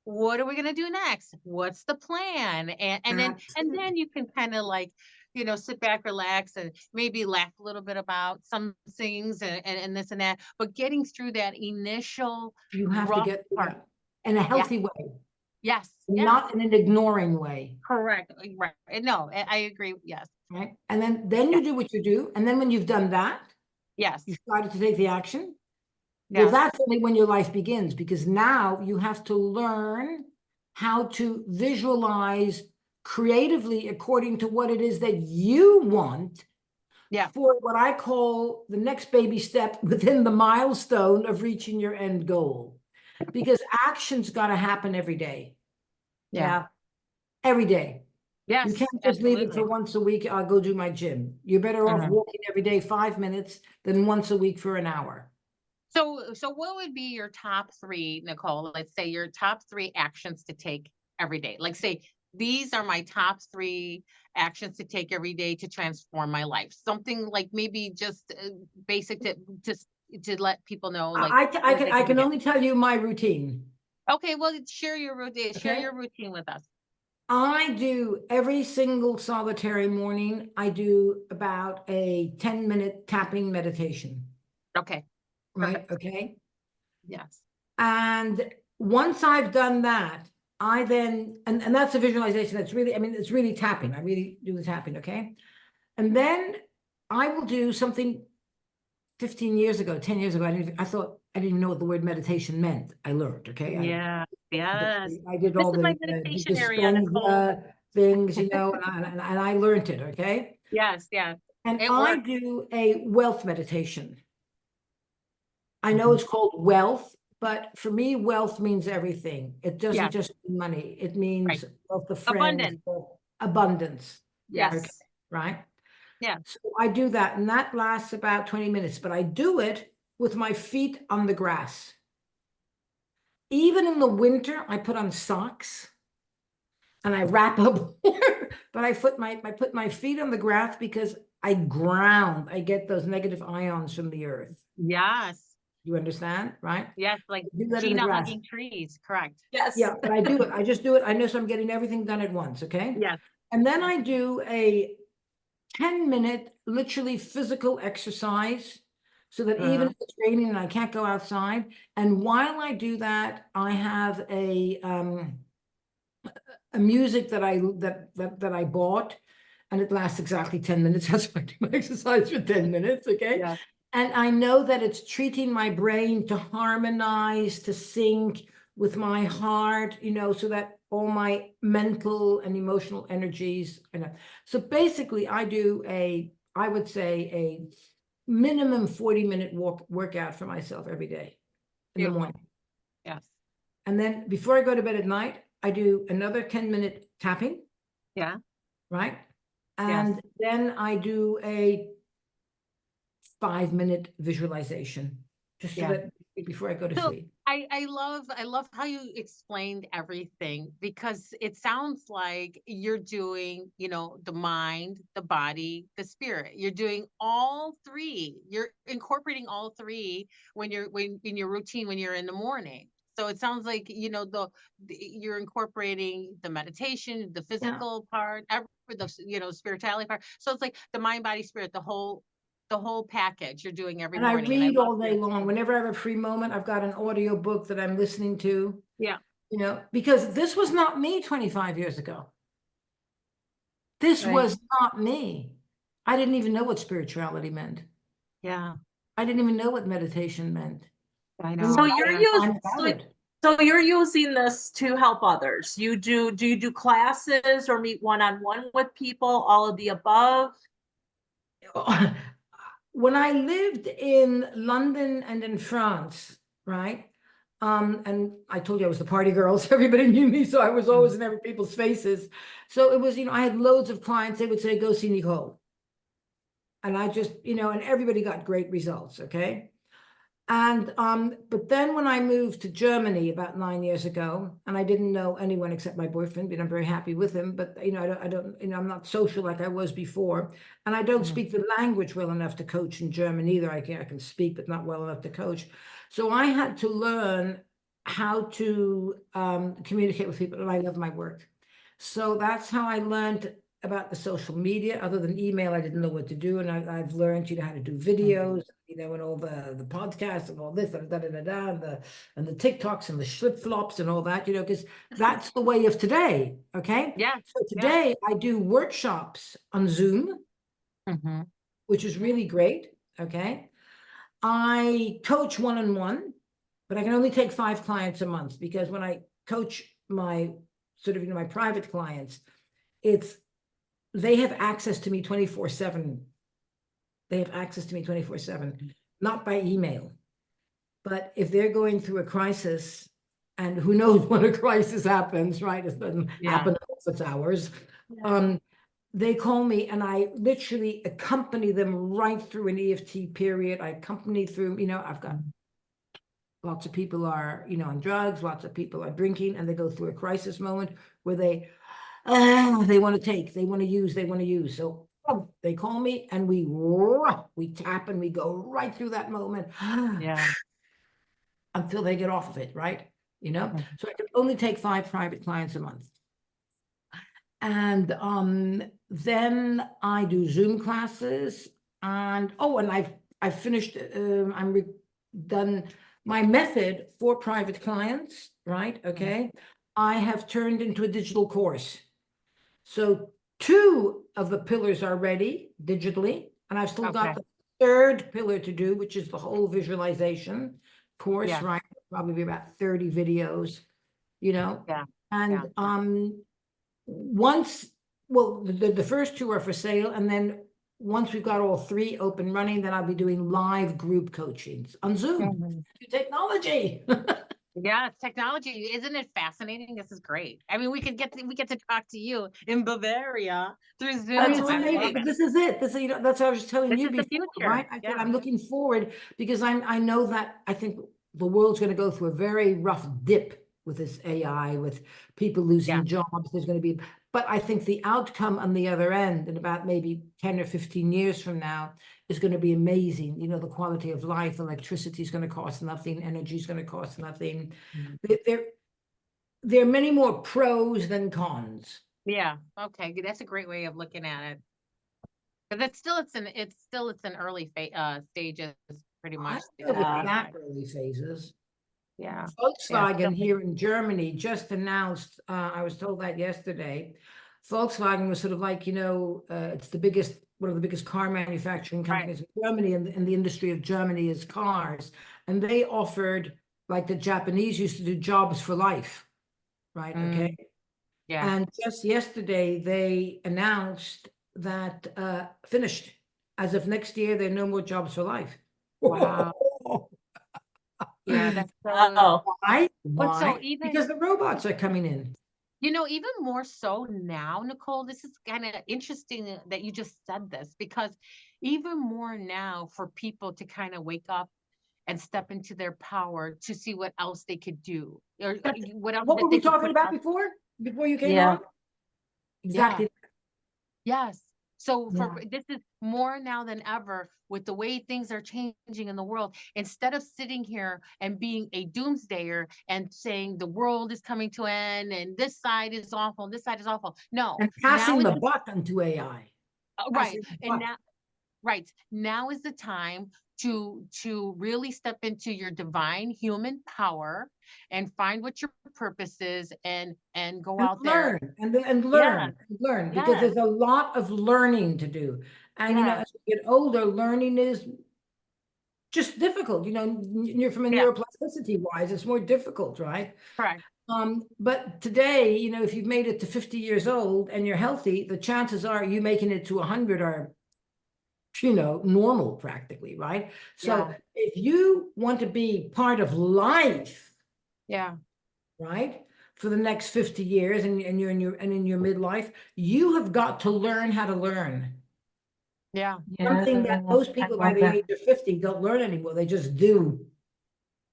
[SPEAKER 1] what are we going to do next? What's the plan? And then you can kind of like, you know, sit back, relax, and maybe laugh a little bit about some things and this and that. But getting through that initial
[SPEAKER 3] You have to
[SPEAKER 1] rough
[SPEAKER 3] get through
[SPEAKER 1] part.
[SPEAKER 3] that in a healthy way,
[SPEAKER 1] Yes.
[SPEAKER 3] not in an ignoring way.
[SPEAKER 1] Correct. Right. No, I agree. Yes.
[SPEAKER 3] Right. And then you do what you do. And then when you've done that,
[SPEAKER 1] Yes.
[SPEAKER 3] you started to take the action.
[SPEAKER 1] Yes.
[SPEAKER 3] Well, that's only when your life begins, because now you have to learn how to visualize creatively according to what it is that you want.
[SPEAKER 1] Yeah.
[SPEAKER 3] For what I call the next baby step within the milestone of reaching your end goal. Because action's got to happen every day.
[SPEAKER 2] Yeah.
[SPEAKER 3] Every day.
[SPEAKER 1] Yes.
[SPEAKER 3] You can't just leave it for once a week. I'll go do my gym. You're better off walking every day 5 minutes than once a week for an hour.
[SPEAKER 1] So what would be your top 3, Nicole? Let's say your top 3 actions to take every day. Like say, these are my top 3 actions to take every day to transform my life. Something like maybe just basic to let people know. Like
[SPEAKER 3] I can only tell you my routine.
[SPEAKER 1] Okay, well, share your routine. Okay. Share your routine with us.
[SPEAKER 3] I do every single solitary morning. I do about a 10-minute tapping meditation.
[SPEAKER 1] Okay.
[SPEAKER 3] Right.
[SPEAKER 1] Perfect.
[SPEAKER 3] Okay.
[SPEAKER 1] Yes.
[SPEAKER 3] And once I've done that, I then, and that's a visualization. That's really, I mean, it's really tapping. I really do the tapping. Okay. And then I will do something 10 years ago, I thought I didn't even know what the word meditation meant. I learned. Okay.
[SPEAKER 1] Yeah. Yes.
[SPEAKER 3] I did
[SPEAKER 1] This
[SPEAKER 3] all
[SPEAKER 1] is my
[SPEAKER 3] the
[SPEAKER 1] meditation area, Nicole.
[SPEAKER 3] things, and I learned it, okay?
[SPEAKER 1] Yes, yes.
[SPEAKER 3] And
[SPEAKER 1] It
[SPEAKER 3] I
[SPEAKER 1] works.
[SPEAKER 3] do a wealth meditation. I know it's called wealth, but for me, wealth means everything. It doesn't
[SPEAKER 1] Yes.
[SPEAKER 3] just mean money. It means
[SPEAKER 1] Right.
[SPEAKER 3] wealth of friends,
[SPEAKER 1] Abundance.
[SPEAKER 3] abundance,
[SPEAKER 1] Yes.
[SPEAKER 3] right?
[SPEAKER 1] Yeah.
[SPEAKER 3] So I do that, and that lasts about 20 minutes, but I do it with my feet on the grass. Even in the winter, I put on socks and I wrap up, but I put my feet on the grass because I ground. I get those negative ions from the earth.
[SPEAKER 1] Yes.
[SPEAKER 3] You understand, right?
[SPEAKER 1] Yes. Like
[SPEAKER 3] I do that in the
[SPEAKER 1] Gina
[SPEAKER 3] grass.
[SPEAKER 1] hugging trees. Correct.
[SPEAKER 2] Yes.
[SPEAKER 3] Yeah, but I do it. I just do it. I know, so I'm getting everything done at once, okay?
[SPEAKER 1] Yes.
[SPEAKER 3] And then I do a 10-minute, literally physical exercise so that even if it's raining and I can't go outside. And while I do that, I have a music that I bought, and it lasts exactly 10 minutes. That's why I do my exercise for 10 minutes, okay?
[SPEAKER 1] Yeah.
[SPEAKER 3] And I know that it's treating my brain to harmonize, to sync with my heart, so that all my mental and emotional energies, so basically I do I would say a minimum 40-minute workout for myself every day in the
[SPEAKER 1] Beautiful.
[SPEAKER 3] morning.
[SPEAKER 1] Yes.
[SPEAKER 3] And then before I go to bed at night, I do another 10-minute tapping.
[SPEAKER 1] Yeah.
[SPEAKER 3] Right. And then I do a 5-minute visualization just so that before I go to
[SPEAKER 1] So
[SPEAKER 3] sleep.
[SPEAKER 1] I love how you explained everything, because it sounds like you're doing, the mind, the body, the spirit. You're doing all three. You're incorporating all three when in your routine when you're in the morning. So it sounds like, you're incorporating the meditation, the physical part, the spirituality part. So it's like the mind, body, spirit, the whole package you're doing every
[SPEAKER 3] And I
[SPEAKER 1] morning.
[SPEAKER 3] read
[SPEAKER 1] love
[SPEAKER 3] all day long. Whenever I have a free moment, I've got an audio book that I'm listening to.
[SPEAKER 1] Yeah.
[SPEAKER 3] Because this was not me 25 years ago. This was not me. I didn't even know what spirituality meant.
[SPEAKER 1] Yeah.
[SPEAKER 3] I didn't even know what meditation meant.
[SPEAKER 1] I know.
[SPEAKER 2] So you're using this to help others. Do you do classes or meet one-on-one with people, all of the above?
[SPEAKER 3] When I lived in London and in France, right? And I told you I was the party girl, so everybody knew me, so I was always in every people's faces. So it was, I had loads of clients. They would say, "Go see Nicole." And I just, and everybody got great results, okay? And but then when I moved to Germany about 9 years ago, and I didn't know anyone except my boyfriend, but I'm very happy with him. But I don't, I'm not social like I was before, and I don't speak the language well enough to coach in German either. I can speak, but not well enough to coach. So I had to learn how to communicate with people, and I love my work. So that's how I learned about the social media. Other than email, I didn't know what to do, and I've learned, how to do videos, and all the podcasts and all this, and the TikToks and the flip flops and all that, because that's the way of today. Okay.
[SPEAKER 1] Yeah.
[SPEAKER 3] So today I do workshops on Zoom, which is really great. Okay. I coach one-on-one, but I can only take 5 clients a month, because when I coach my sort of, my private clients, they have access to me 24/7. They have access to me 24/7, not by email. But if they're going through a crisis, and who knows when a crisis happens, right? It doesn't happen if it's ours. They call me, and I literally accompany them right through an EFT period. I accompany through, I've got lots of people are, on drugs, lots of people are drinking, and they go through a crisis moment where they want to take, they want to use. So they call me, and we tap, and we go right through that moment. Until they get off of it, right? So I can only take 5 private clients a month. And then I do Zoom classes, and I've finished, done my method for private clients, right? Okay. I have turned into a digital course. So 2 of the pillars are ready digitally, and I've still got the 3rd pillar to do, which is the whole visualization course, right? Probably be about 30 videos, And once, well, the first two are for sale, and then once we've got all three up and running, then I'll be doing live group coachings on Zoom.
[SPEAKER 1] Mhm.
[SPEAKER 3] Technology.
[SPEAKER 1] Yeah, technology. Isn't it fascinating? This is great. I mean, we get to talk to you in Bavaria through Zoom.
[SPEAKER 3] I mean, it's
[SPEAKER 1] I
[SPEAKER 3] amazing,
[SPEAKER 1] love
[SPEAKER 3] but
[SPEAKER 1] it.
[SPEAKER 3] this is it. This is, you know, that's what I was telling
[SPEAKER 1] This
[SPEAKER 3] you
[SPEAKER 1] is the
[SPEAKER 3] before,
[SPEAKER 1] future.
[SPEAKER 3] right? I said,
[SPEAKER 1] Yeah.
[SPEAKER 3] I'm looking forward because I know that I think the world's going to go through a very rough dip with this AI, with people losing
[SPEAKER 1] Yeah.
[SPEAKER 3] jobs. There's going to be, but I think the outcome on the other end, in about maybe 10 or 15 years from now, is going to be amazing. You know, the quality of life, electricity is going to cost nothing, energy is going to cost nothing. There are many more pros than cons.
[SPEAKER 1] Yeah. Okay. That's a great way of looking at it. Because it's an early stages, pretty
[SPEAKER 3] I
[SPEAKER 1] much.
[SPEAKER 3] don't know if
[SPEAKER 2] Yeah.
[SPEAKER 3] it's that early phases.
[SPEAKER 1] Yeah.
[SPEAKER 3] Volkswagen here in Germany just announced, I was told that yesterday, Volkswagen was sort of like, you know, it's one of the biggest car manufacturing companies in Germany, and the industry of Germany is cars. And they offered, like the Japanese used to do, jobs for life, right? Okay.
[SPEAKER 1] Yeah.
[SPEAKER 3] And just yesterday, they announced that finished. As of next year, there are no more jobs for life.
[SPEAKER 1] Wow. Yeah. That's
[SPEAKER 2] Oh,
[SPEAKER 3] Why?
[SPEAKER 1] But so
[SPEAKER 3] Why?
[SPEAKER 1] even,
[SPEAKER 3] Because the robots are coming in.
[SPEAKER 1] you know, even more so now, Nicole, this is kind of interesting that you just said this, because even more now for people to kind of wake up and step into their power to see what else they could do, or what else
[SPEAKER 3] What
[SPEAKER 1] that
[SPEAKER 3] were
[SPEAKER 1] they
[SPEAKER 3] we
[SPEAKER 1] could
[SPEAKER 3] talking
[SPEAKER 1] put
[SPEAKER 3] about
[SPEAKER 1] out.
[SPEAKER 3] before you came
[SPEAKER 2] Yeah.
[SPEAKER 3] on? Exactly.
[SPEAKER 1] Yes. So
[SPEAKER 3] Yeah.
[SPEAKER 1] this is more now than ever with the way things are changing in the world. Instead of sitting here and being a doomsdayer and saying the world is coming to an end and this side is awful, this side is awful. No,
[SPEAKER 3] And
[SPEAKER 1] now
[SPEAKER 3] passing
[SPEAKER 1] is
[SPEAKER 3] the buck onto AI.
[SPEAKER 1] right.
[SPEAKER 3] Passing the
[SPEAKER 1] And
[SPEAKER 3] buck.
[SPEAKER 1] now is the time to really step into your divine human power and find what your purpose is, and go
[SPEAKER 3] And
[SPEAKER 1] out there.
[SPEAKER 3] learn and
[SPEAKER 1] Yes,
[SPEAKER 3] learn, because
[SPEAKER 1] yes,
[SPEAKER 3] there's a lot of learning to do. And you know,
[SPEAKER 1] yes,
[SPEAKER 3] as we get older, learning is just difficult. You know, you're from a
[SPEAKER 1] yeah,
[SPEAKER 3] neuroplasticity wise, it's more difficult, right?
[SPEAKER 1] correct.
[SPEAKER 3] But today, you know, if you've made it to 50 years old and you're healthy, the chances are you making it to 100 are, you know, normal practically, right? So
[SPEAKER 1] Yeah.
[SPEAKER 3] if you want to be part of life,
[SPEAKER 1] Yeah.
[SPEAKER 3] right, for the next 50 years, and you're in your midlife, you have got to learn how to learn.
[SPEAKER 1] Yeah.
[SPEAKER 3] Something that most people by the age of 50 don't learn anymore. They just do,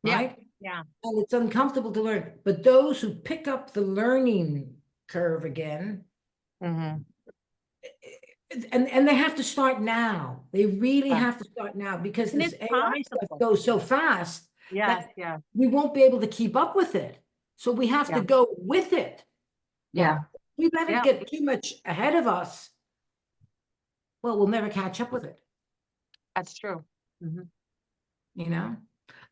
[SPEAKER 1] Yeah.
[SPEAKER 3] right?
[SPEAKER 1] Yeah.
[SPEAKER 3] And it's uncomfortable to learn. But those who pick up the learning curve again,
[SPEAKER 1] Mm-hmm.
[SPEAKER 3] and they have to start now. They really
[SPEAKER 1] Yeah.
[SPEAKER 3] have to start now, because
[SPEAKER 1] And
[SPEAKER 3] this
[SPEAKER 1] it's
[SPEAKER 3] AI stuff
[SPEAKER 1] possible.
[SPEAKER 3] goes so fast
[SPEAKER 1] Yes.
[SPEAKER 3] that
[SPEAKER 1] Yeah.
[SPEAKER 3] we won't be able to keep up with it. So we have to
[SPEAKER 1] Yeah.
[SPEAKER 3] go with it.
[SPEAKER 2] Yeah.
[SPEAKER 3] We let it
[SPEAKER 1] Yeah.
[SPEAKER 3] get too much ahead of us, well, we'll never catch up with it.
[SPEAKER 1] That's true. Mm-hmm.
[SPEAKER 3] You know,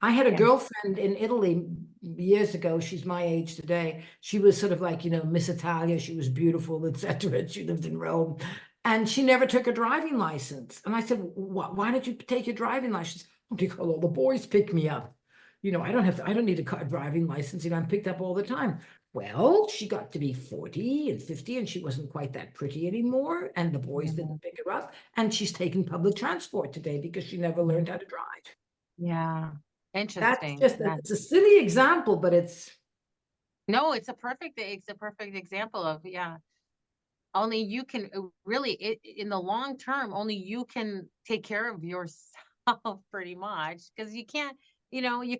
[SPEAKER 3] I had a
[SPEAKER 1] Yeah.
[SPEAKER 3] girlfriend in Italy years ago. She's my age today. She was sort of like, you know, Miss Italia. She was beautiful, etc. She lived in Rome, and she never took a driving license. And I said, why did you take your driving license? Because all the boys pick me up. You know, I don't need a driving license. You know, I'm picked up all the time. Well, she got to be 40 and 50, and she wasn't quite that pretty anymore. And the boys didn't pick her up. And she's taking public transport today because she never learned how to drive.
[SPEAKER 1] Yeah.
[SPEAKER 3] That's
[SPEAKER 1] Interesting.
[SPEAKER 3] just,
[SPEAKER 1] Yeah.
[SPEAKER 3] it's a silly example, but it's,
[SPEAKER 1] No, it's a perfect example of, yeah. Only you can really, in the long term, only you can take care of yourself pretty much, because you can't, you know, you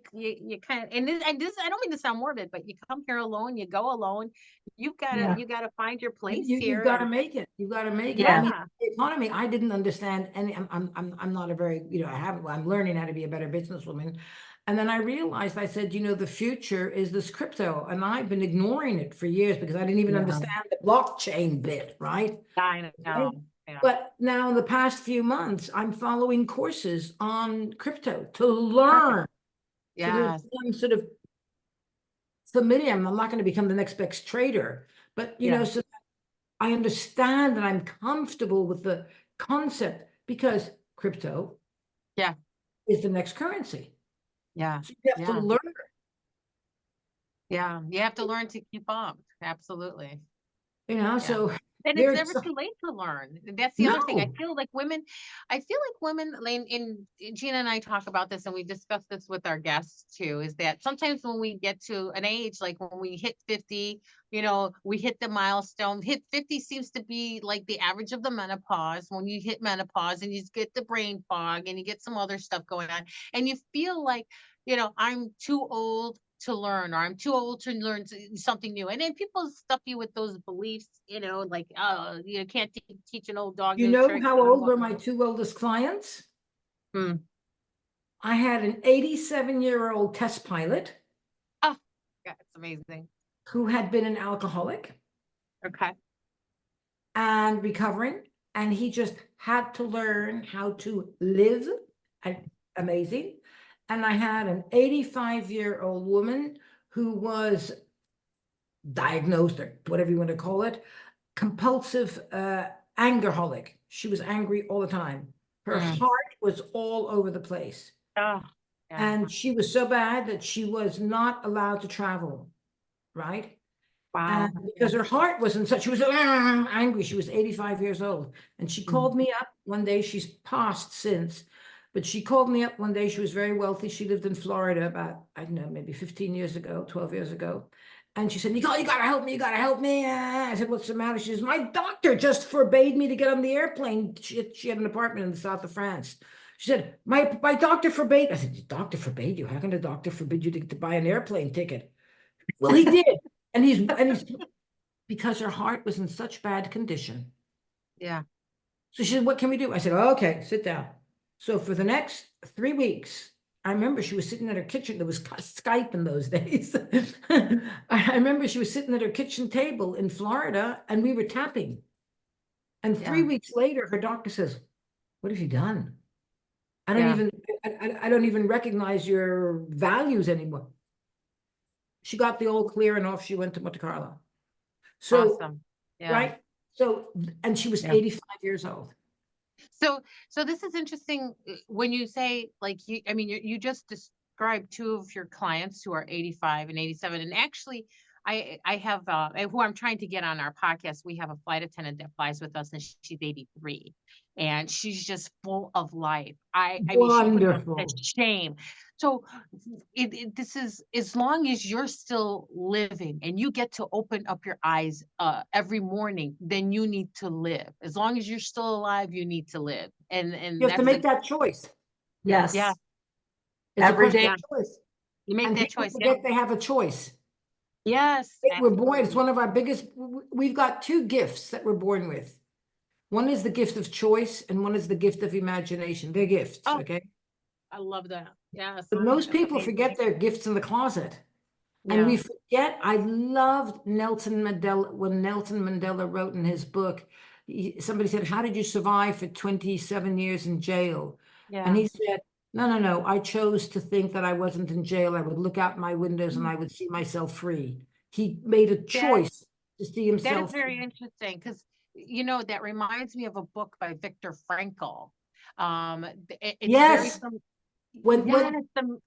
[SPEAKER 1] kind of, and this, I don't mean to sound morbid, but you come here alone, you go alone, you
[SPEAKER 2] Yeah.
[SPEAKER 1] gotta find your place
[SPEAKER 3] you've
[SPEAKER 1] here.
[SPEAKER 3] got to make it. You've got to make it.
[SPEAKER 1] Yeah.
[SPEAKER 3] I mean, the economy, I didn't understand any. I'm not a very, you know, I'm learning how to be a better businesswoman. And then I realized, I said, you know, the future is this crypto, and I've been ignoring it for years because I didn't even
[SPEAKER 2] Yeah.
[SPEAKER 3] understand the blockchain bit, right?
[SPEAKER 1] I know. Yeah.
[SPEAKER 3] But now in the past few months, I'm following courses on crypto to learn,
[SPEAKER 1] Yes.
[SPEAKER 3] I'm sort of familiar. I'm not going to become the next best trader, but you know, so I understand that I'm comfortable with the concept, because crypto
[SPEAKER 1] Yeah.
[SPEAKER 3] is the next currency.
[SPEAKER 1] Yeah.
[SPEAKER 3] So you have to
[SPEAKER 1] Yeah.
[SPEAKER 3] learn.
[SPEAKER 1] Yeah. You have to learn to keep up. Absolutely.
[SPEAKER 3] you know, so
[SPEAKER 1] And
[SPEAKER 3] they're
[SPEAKER 1] it's never
[SPEAKER 3] so-
[SPEAKER 1] too late to learn. That's the other thing. I
[SPEAKER 3] No.
[SPEAKER 1] feel like women, Lane, in Gina and I talk about this, and we discuss this with our guests too, is that sometimes when we get to an age, like when we hit 50, you know, we hit the milestone. Hit 50 seems to be like the average of the menopause. When you hit menopause and you get the brain fog and you get some other stuff going on, and you feel like, you know, I'm too old to learn, or I'm too old to learn something new. And then people stuff you with those beliefs, you know, like, oh, you can't teach an old dog
[SPEAKER 3] You
[SPEAKER 1] new
[SPEAKER 3] know
[SPEAKER 1] tricks.
[SPEAKER 3] how old were my two oldest clients?
[SPEAKER 1] Hmm.
[SPEAKER 3] I had an 87-year-old test pilot
[SPEAKER 1] Oh, yeah, it's amazing.
[SPEAKER 3] who had been an alcoholic
[SPEAKER 1] Okay.
[SPEAKER 3] and recovering, and he just had to learn how to live. And amazing. And I had an 85-year-old woman who was diagnosed, or whatever you want to call it, compulsive angerholic. She was angry all the time. Her heart was all over the place.
[SPEAKER 1] Oh, yeah.
[SPEAKER 3] And she was so bad that she was not allowed to travel, right?
[SPEAKER 1] Wow.
[SPEAKER 3] And because her heart wasn't such, she was angry. She was 85 years old. And she called me up one day. She's passed since, but she called me up one day. She was very wealthy. She lived in Florida about, I don't know, maybe 15 years ago, 12 years ago. And she said, Nicole, you gotta help me. You gotta help me. I said, what's the matter? She says, my doctor just forbade me to get on the airplane. She had an apartment in the south of France. She said, my doctor forbade. I said, the doctor forbade you? How can the doctor forbid you to buy an airplane ticket? Well, he did. And he's because her heart was in such bad condition.
[SPEAKER 1] Yeah.
[SPEAKER 3] So she said, what can we do? I said, oh, okay, sit down. So for the next 3 weeks, I remember she was sitting at her kitchen. There was Skype in those days. I remember she was sitting at her kitchen table in Florida and we were tapping. And 3 weeks later, her doctor says, what have you done? I don't even recognize your values anymore. She got the all clear and off she went to Monte Carlo. So,
[SPEAKER 1] Awesome. Yeah.
[SPEAKER 3] right? So, and she was 85 years old.
[SPEAKER 1] So this is interesting when you say, like, I mean, you just described two of your clients who are 85 and 87. And actually, I have, who I'm trying to get on our podcast, we have a flight attendant that flies with us, and she's 83. And she's just full of life. I mean, she puts us to shame. So this is, as long as you're still living and you get to open up your eyes every morning, then you need to live. As long as you're still alive, you need to live. And
[SPEAKER 3] you have to make that choice.
[SPEAKER 2] Yes.
[SPEAKER 1] Yeah.
[SPEAKER 3] It's
[SPEAKER 2] Every day.
[SPEAKER 3] choice.
[SPEAKER 1] You make
[SPEAKER 3] And
[SPEAKER 1] that
[SPEAKER 3] people
[SPEAKER 1] choice.
[SPEAKER 3] forget they have a choice.
[SPEAKER 1] Yes.
[SPEAKER 3] We're born, it's one of our biggest, we've got two gifts that we're born with. One is the gift of choice and one is the gift of imagination. They're gifts, okay?
[SPEAKER 1] I love that. Yes.
[SPEAKER 3] But most people forget their gifts in the closet. And we forget, I loved Nelson Mandela, when Nelson Mandela wrote in his book, somebody said, how did you survive for 27 years in jail? And he said, no, I chose to think that I wasn't in jail. I would look out my windows and I would see myself free. He made a choice to see himself.
[SPEAKER 1] That is very interesting, because, you know, that reminds me of a book by Viktor Frankl. It's
[SPEAKER 3] when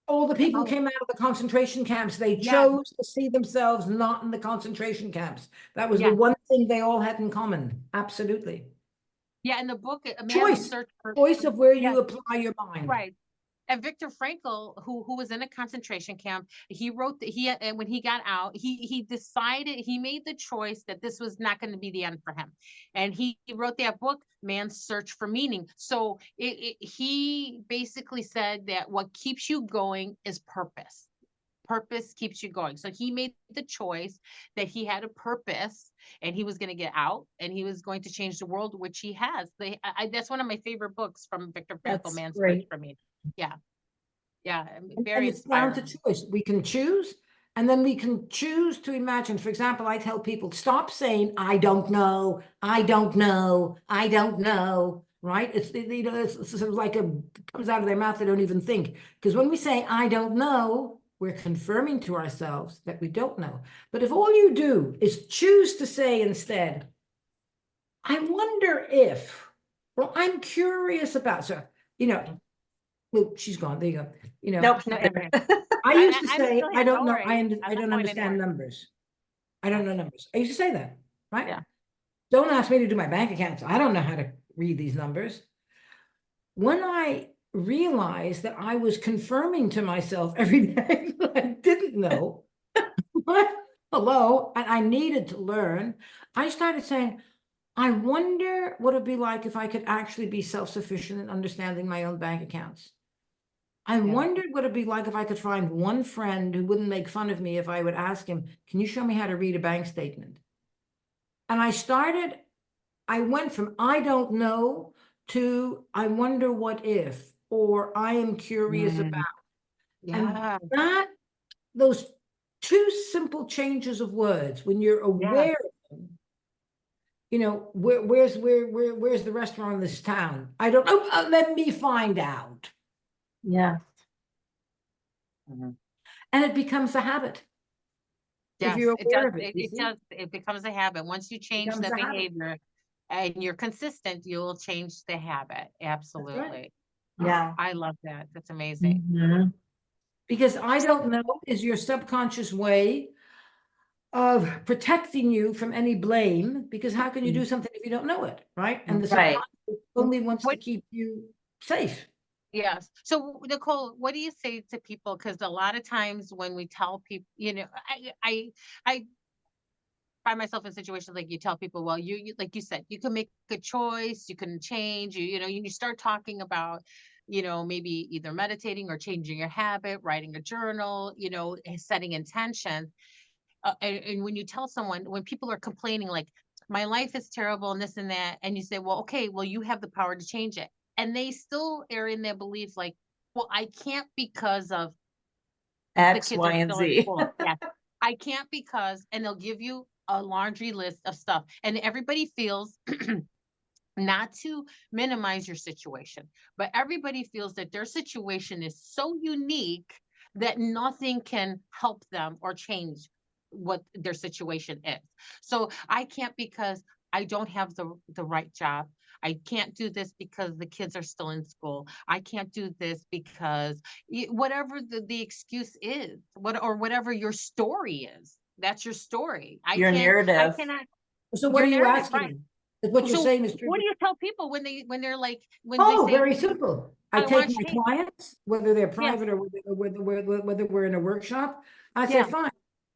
[SPEAKER 3] all the people came out of the concentration camps, they chose to see themselves not in the concentration camps. That was the one thing they all had in common. Absolutely.
[SPEAKER 1] Yeah, in the book,
[SPEAKER 3] choice of where you apply your mind.
[SPEAKER 1] Right. And Viktor Frankl, who was in a concentration camp, he wrote that and when he got out, he decided, he made the choice that this was not going to be the end for him. And he wrote that book, Man's Search for Meaning. So he basically said that what keeps you going is purpose. Purpose keeps you going. So he made the choice that he had a purpose and he was going to get out and he was going to change the world, which he has. That's one of my favorite books from Viktor Frankl, Man's Search for Meaning. Yeah. Very inspiring.
[SPEAKER 3] It's down to choice. We can choose, and then we can choose to imagine. For example, I tell people, stop saying, I don't know, I don't know, I don't know, right? It's sort of like it comes out of their mouth, they don't even think. Because when we say, I don't know, we're confirming to ourselves that we don't know. But if all you do is choose to say instead, I wonder if, well, I'm curious about, so, you know, well, she's gone. There you go. You know,
[SPEAKER 2] nope.
[SPEAKER 3] I used to say, I don't know. I don't understand numbers. I don't know numbers. I used to say that, right?
[SPEAKER 1] Yeah.
[SPEAKER 3] Don't ask me to do my bank accounts. I don't know how to read these numbers. When I realized that I was confirming to myself every day that I didn't know, hello, and I needed to learn, I started saying, I wonder what it'd be like if I could actually be self-sufficient in understanding my own bank accounts. I wondered what it'd be like if I could find one friend who wouldn't make fun of me if I would ask him, can you show me how to read a bank statement? And I went from I don't know to I wonder what if, or I am curious about.
[SPEAKER 1] Yeah.
[SPEAKER 3] And those two simple changes of words, when you're aware of them, you know, where's the restaurant in this town? I don't know. Let me find out.
[SPEAKER 2] Yeah.
[SPEAKER 3] And it becomes a habit. If
[SPEAKER 1] Yes,
[SPEAKER 3] you're
[SPEAKER 1] it
[SPEAKER 3] aware
[SPEAKER 1] does.
[SPEAKER 3] of it,
[SPEAKER 1] It
[SPEAKER 3] see?
[SPEAKER 1] does. It becomes a habit. Once you change
[SPEAKER 3] becomes
[SPEAKER 1] the
[SPEAKER 3] a habit.
[SPEAKER 1] behavior and you're consistent, you'll change the habit. Absolutely.
[SPEAKER 2] Yeah.
[SPEAKER 1] I love that. That's amazing.
[SPEAKER 2] Mhm.
[SPEAKER 3] Because I don't know is your subconscious way of protecting you from any blame, because how can you do something if you don't know it, right? And the
[SPEAKER 2] Right.
[SPEAKER 3] subconscious only wants to
[SPEAKER 1] What-
[SPEAKER 3] keep you safe.
[SPEAKER 1] Yes. So Nicole, what do you say to people? Because a lot of times when we tell people, you know, I find myself in situations like you tell people, well, you like you said, you can make a choice, you can change, you know, you start talking about, you know, maybe either meditating or changing your habit, writing a journal, you know, setting intention. And when you tell someone, when people are complaining, like, my life is terrible and this and that, and you say, well, okay, well, you have the power to change it. And they still are in their belief, like, well, I can't because of the
[SPEAKER 2] X,
[SPEAKER 1] kids
[SPEAKER 2] Y,
[SPEAKER 1] are
[SPEAKER 2] and
[SPEAKER 1] still in
[SPEAKER 2] Z.
[SPEAKER 1] school. Yes. I can't because, and they'll give you a laundry list of stuff. And everybody feels not to minimize your situation, but everybody feels that their situation is so unique that nothing can help them or change what their situation is. So I can't because I don't have the right job. I can't do this because the kids are still in school. I can't do this because whatever the excuse is, whatever your story is, that's your story. I
[SPEAKER 2] Your narrative.
[SPEAKER 1] cannot.
[SPEAKER 3] So what
[SPEAKER 1] Your
[SPEAKER 3] are you
[SPEAKER 1] narrative,
[SPEAKER 3] asking
[SPEAKER 1] right.
[SPEAKER 3] me? Is what you're
[SPEAKER 1] So
[SPEAKER 3] saying is true?
[SPEAKER 1] what do you tell people when they're like, when they
[SPEAKER 3] Oh,
[SPEAKER 1] say,
[SPEAKER 3] very simple. I
[SPEAKER 1] I
[SPEAKER 3] take
[SPEAKER 1] want
[SPEAKER 3] my
[SPEAKER 1] change?
[SPEAKER 3] clients, whether they're
[SPEAKER 1] Yes.
[SPEAKER 3] private or whether we're in a workshop, I say,
[SPEAKER 1] Yeah.
[SPEAKER 3] fine,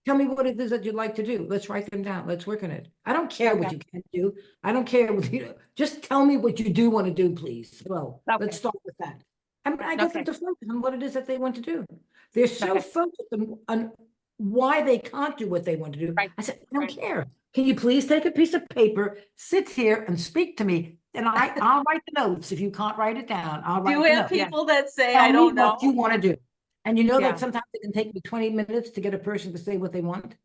[SPEAKER 3] tell me what it is that you'd like to do. Let's write them down. Let's work on it. I don't care what
[SPEAKER 1] Okay.
[SPEAKER 3] you can't do. I don't care what you, just tell me what you do want to do, please. Well,
[SPEAKER 1] Okay.
[SPEAKER 3] let's start with that. I mean, I get them
[SPEAKER 1] Okay.
[SPEAKER 3] to focus on what it is that they want to do. They're so
[SPEAKER 1] Okay.
[SPEAKER 3] focused on why they can't do what they want to do.
[SPEAKER 1] Right.
[SPEAKER 3] I said, I don't
[SPEAKER 1] Right.
[SPEAKER 3] care. Can you please take a piece of paper, sit here and speak to me? And I'll write the notes. If you can't write it down, I'll
[SPEAKER 2] Do you
[SPEAKER 3] write the
[SPEAKER 2] have
[SPEAKER 3] notes.
[SPEAKER 2] people that say,
[SPEAKER 3] Tell
[SPEAKER 2] I
[SPEAKER 3] me
[SPEAKER 2] don't
[SPEAKER 3] what you
[SPEAKER 2] know?
[SPEAKER 3] want to do. And you know
[SPEAKER 1] Yeah.
[SPEAKER 3] that sometimes it can take me 20 minutes to get a person to say what they want.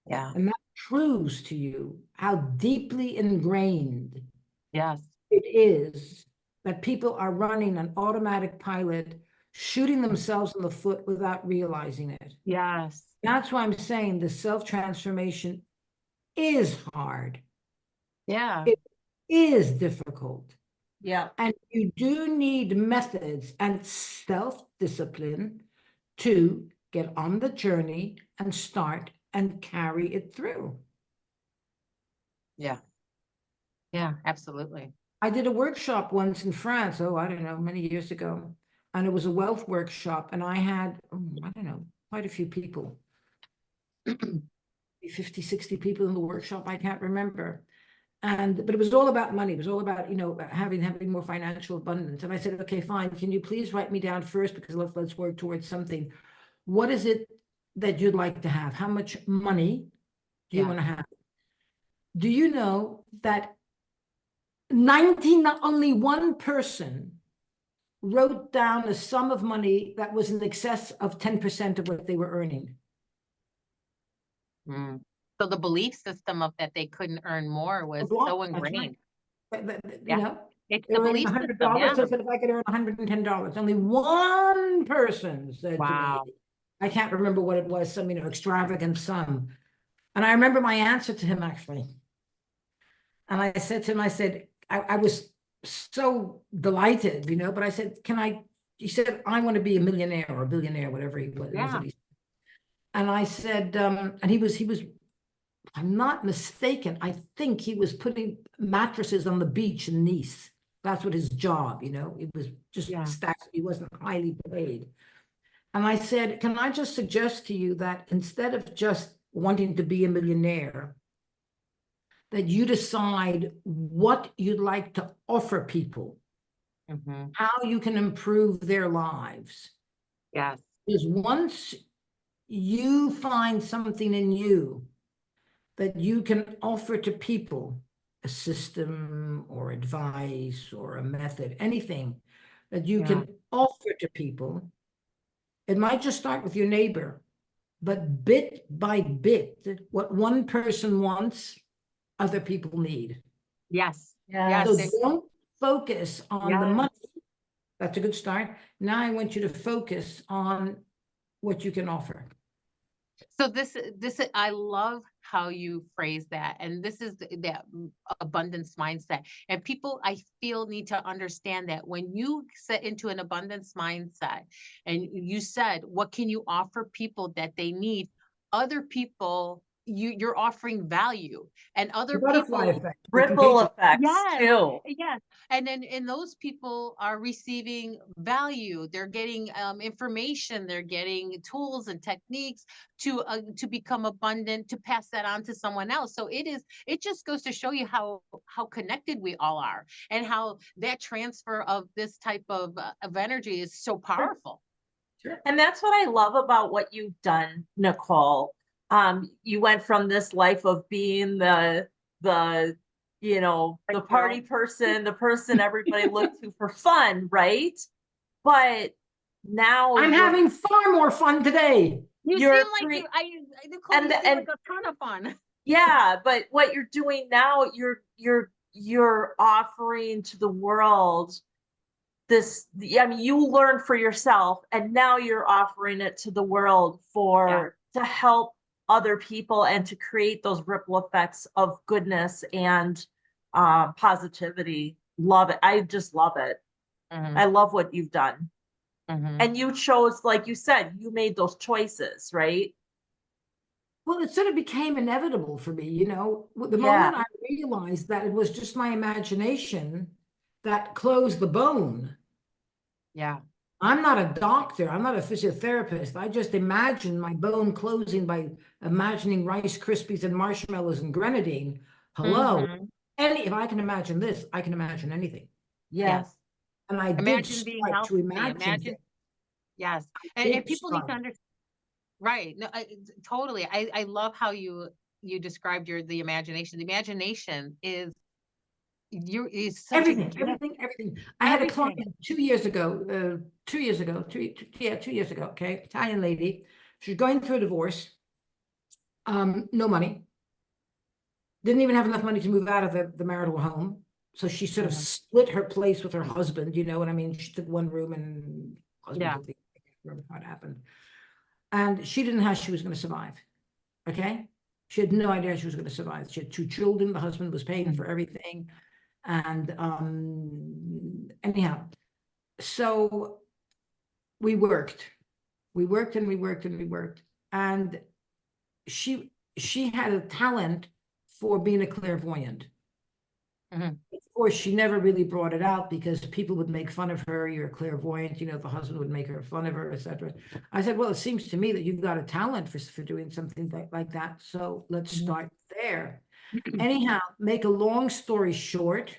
[SPEAKER 1] Yeah.
[SPEAKER 3] And that proves to you how deeply ingrained
[SPEAKER 1] Yes.
[SPEAKER 3] it is that people are running an automatic pilot, shooting themselves in the foot without realizing it.
[SPEAKER 1] Yes.
[SPEAKER 3] That's why I'm saying the self-transformation is hard.
[SPEAKER 1] Yeah.
[SPEAKER 3] It is difficult.
[SPEAKER 2] Yeah.
[SPEAKER 3] And you do need methods and self-discipline to get on the journey and start and carry it through.
[SPEAKER 1] Yeah. Yeah. Absolutely.
[SPEAKER 3] I did a workshop once in France, I don't know, many years ago. And it was a wealth workshop. And I had, I don't know, quite a few people. 50, 60 people in the workshop, I can't remember. But it was all about money. It was all about, you know, having more financial abundance. And I said, okay, fine. Can you please write me down first? Because let's work towards something. What is it that you'd like to have? How much money do you want to have? Do you know that only one person wrote down a sum of money that was in excess of 10% of what they were earning?
[SPEAKER 1] Mm. So the belief system of that they couldn't earn more was so
[SPEAKER 3] That's right.
[SPEAKER 1] ingrained.
[SPEAKER 3] You know,
[SPEAKER 1] It's
[SPEAKER 3] they
[SPEAKER 1] the
[SPEAKER 3] were earning
[SPEAKER 1] belief system.
[SPEAKER 3] $100.
[SPEAKER 1] Yeah.
[SPEAKER 3] So I said, if I could earn $110, only one person said to
[SPEAKER 1] Wow.
[SPEAKER 3] me, I can't remember what it was, some, you know, extravagant sum. And I remember my answer to him, actually. And I said to him, I said, I was so delighted, you know, but I said, he said, I want to be a millionaire or a billionaire, whatever he was.
[SPEAKER 1] Yeah.
[SPEAKER 3] And I said, and he was I'm not mistaken, I think he was putting mattresses on the beach in Nice. That's what his job, you know, it was just
[SPEAKER 1] Yeah.
[SPEAKER 3] stacks. He wasn't highly paid. And I said, can I just suggest to you that instead of just wanting to be a millionaire, that you decide what you'd like to offer people,
[SPEAKER 1] Mhm.
[SPEAKER 3] how you can improve their lives.
[SPEAKER 1] Yes.
[SPEAKER 3] Because once you find something in you that you can offer to people, a system or advice or a method, anything that you
[SPEAKER 1] Yeah.
[SPEAKER 3] can offer to people, it might just start with your neighbor, but bit by bit, what one person wants, other people need.
[SPEAKER 1] Yes.
[SPEAKER 2] Yes.
[SPEAKER 3] So
[SPEAKER 1] Yes.
[SPEAKER 3] don't focus on the
[SPEAKER 1] Yes.
[SPEAKER 3] money. That's a good start. Now I want you to focus on what you can offer.
[SPEAKER 1] So this, I love how you phrase that. And this is that abundance mindset. And people, I feel, need to understand that when you set into an abundance mindset and you said, what can you offer people that they need? Other people, you're offering value, and other
[SPEAKER 3] The butterfly
[SPEAKER 1] people,
[SPEAKER 3] effect.
[SPEAKER 2] Ripple effects
[SPEAKER 1] yes,
[SPEAKER 2] too.
[SPEAKER 1] yes. And then, and those people are receiving value. They're getting information. They're getting tools and techniques to become abundant, to pass that on to someone else. So it just goes to show you how connected we all are, and how that transfer of this type of energy is so powerful.
[SPEAKER 2] And that's what I love about what you've done, Nicole. You went from this life of being the the party person, the person everybody looked to for fun, right? But now
[SPEAKER 3] I'm having far more fun today.
[SPEAKER 1] You
[SPEAKER 2] You're
[SPEAKER 1] seem like Nicole,
[SPEAKER 2] and
[SPEAKER 1] you seem
[SPEAKER 2] and
[SPEAKER 1] like a ton of fun.
[SPEAKER 2] yeah, but what you're doing now, you're offering to the world this. I mean, you learned for yourself, and now you're offering it to the world to help other people and to create those ripple effects of goodness and positivity. Love it. I just love it.
[SPEAKER 1] Mhm,
[SPEAKER 2] I love what you've done.
[SPEAKER 1] mhm.
[SPEAKER 2] And you chose, like you said, you made those choices, right?
[SPEAKER 3] Well, it sort of became inevitable for me, you know, the
[SPEAKER 2] Yeah.
[SPEAKER 3] moment I realized that it was just my imagination that closed the bone.
[SPEAKER 1] Yeah.
[SPEAKER 3] I'm not a doctor. I'm not a physiotherapist. I just imagine my bone closing by imagining Rice Krispies and marshmallows and grenadine. Hello.
[SPEAKER 1] Mhm.
[SPEAKER 3] And if I can imagine this, I can imagine anything.
[SPEAKER 2] Yes.
[SPEAKER 3] And I did
[SPEAKER 1] Imagine being
[SPEAKER 3] start to
[SPEAKER 1] healthy.
[SPEAKER 3] imagine
[SPEAKER 1] Imagine,
[SPEAKER 3] things.
[SPEAKER 1] yes.
[SPEAKER 3] I
[SPEAKER 1] And
[SPEAKER 3] did
[SPEAKER 1] people need to
[SPEAKER 3] start.
[SPEAKER 1] understand. Right. No, totally. I love how you described the imagination. The imagination is such a gift.
[SPEAKER 3] Everything. I had a
[SPEAKER 1] Everything.
[SPEAKER 3] client 2 years ago, 2 years ago, 2 years ago, okay, Italian lady. She's going through a divorce, no money. Didn't even have enough money to move out of the marital home. So she sort of
[SPEAKER 1] Mhm.
[SPEAKER 3] split her place with her husband, you know what I mean? She took one room and husband
[SPEAKER 1] Yeah.
[SPEAKER 3] took the other. I can't remember how it happened. And she didn't know how she was going to survive. Okay. She had no idea she was going to survive. She had 2 children. The husband was paying for everything. And anyhow, so we worked. We worked and we worked and we worked. And she had a talent for being a clairvoyant.
[SPEAKER 1] Mhm.
[SPEAKER 3] Of course, she never really brought it out because people would make fun of her. You're a clairvoyant, you know, the husband would make her fun of her, etc. I said, well, it seems to me that you've got a talent for doing something like that. So let's
[SPEAKER 1] Mhm.
[SPEAKER 3] start there. Anyhow, make a long story short,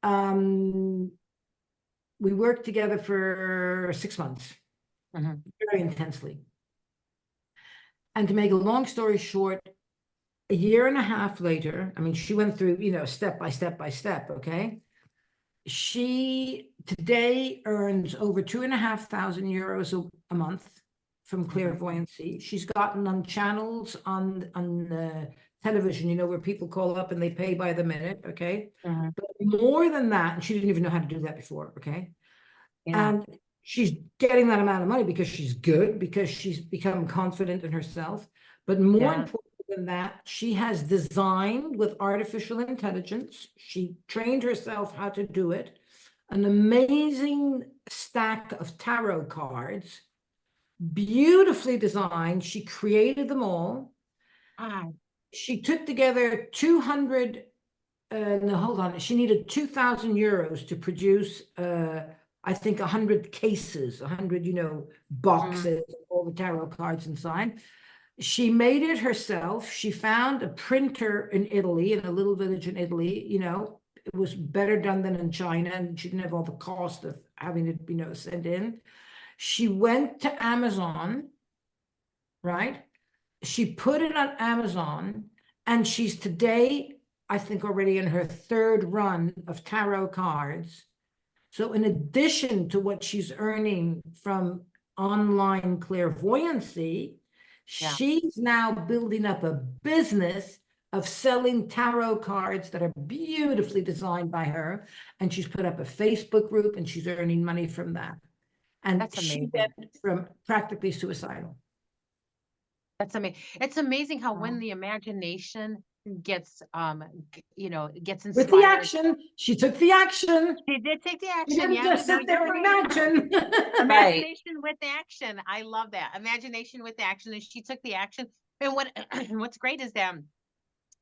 [SPEAKER 3] we worked together for 6 months,
[SPEAKER 1] Mhm.
[SPEAKER 3] very intensely. And to make a long story short, a year and a half later, I mean, she went through, you know, step by step by step, okay? She today earns over 2,500 euros a month from clairvoyancy. She's gotten on channels on television, you know, where people call up and they pay by the minute, okay?
[SPEAKER 1] Mhm.
[SPEAKER 3] But more than that, and she didn't even know how to do that before, okay?
[SPEAKER 1] Yeah.
[SPEAKER 3] And she's getting that amount of money because she's good, because she's become confident in herself. But more
[SPEAKER 1] Yeah.
[SPEAKER 3] important than that, she has designed with artificial intelligence. She trained herself how to do it. An amazing stack of tarot cards, beautifully designed. She created them all.
[SPEAKER 1] God.
[SPEAKER 3] She took together 200, no, hold on. She needed 2,000 euros to produce, I think 100 cases, 100, boxes, all the tarot cards inside. She made it herself. She found a printer in Italy, in a little village in Italy, it was better done than in China, and she didn't have all the cost of having it, sent in. She went to Amazon, right? She put it on Amazon, and she's today, I think, already in her third run of tarot cards. So in addition to what she's earning from online clairvoyancy,
[SPEAKER 1] Yeah.
[SPEAKER 3] she's now building up a business of selling tarot cards that are beautifully designed by her. And she's put up a Facebook group, and she's earning money from that. And
[SPEAKER 1] That's
[SPEAKER 3] she
[SPEAKER 1] amazing.
[SPEAKER 3] went from practically suicidal.
[SPEAKER 1] That's amazing. It's amazing how when
[SPEAKER 3] Wow.
[SPEAKER 1] the imagination gets, gets
[SPEAKER 3] With the
[SPEAKER 1] inspired.
[SPEAKER 3] action, she took the action.
[SPEAKER 1] She did take the
[SPEAKER 3] She
[SPEAKER 1] action.
[SPEAKER 3] didn't
[SPEAKER 1] Yeah,
[SPEAKER 3] just
[SPEAKER 1] no,
[SPEAKER 3] sit there
[SPEAKER 1] you're
[SPEAKER 3] and
[SPEAKER 1] right.
[SPEAKER 3] imagine.
[SPEAKER 1] Imagination with action. I love that. Imagination with action. And she took the action. And what's great is that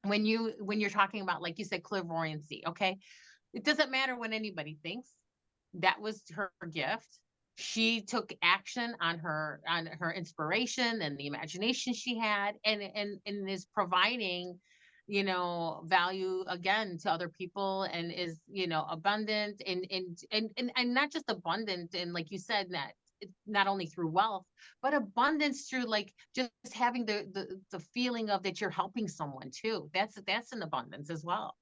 [SPEAKER 1] when you're talking about, like you said, clairvoyancy, okay? It doesn't matter what anybody thinks. That was her gift. She took action on her inspiration and the imagination she had, and is providing, value again to other people, and is, abundant, and not just abundant, and like you said, that not only through wealth, but abundance through, like, just having the feeling of that you're helping someone too. That's an abundance as well.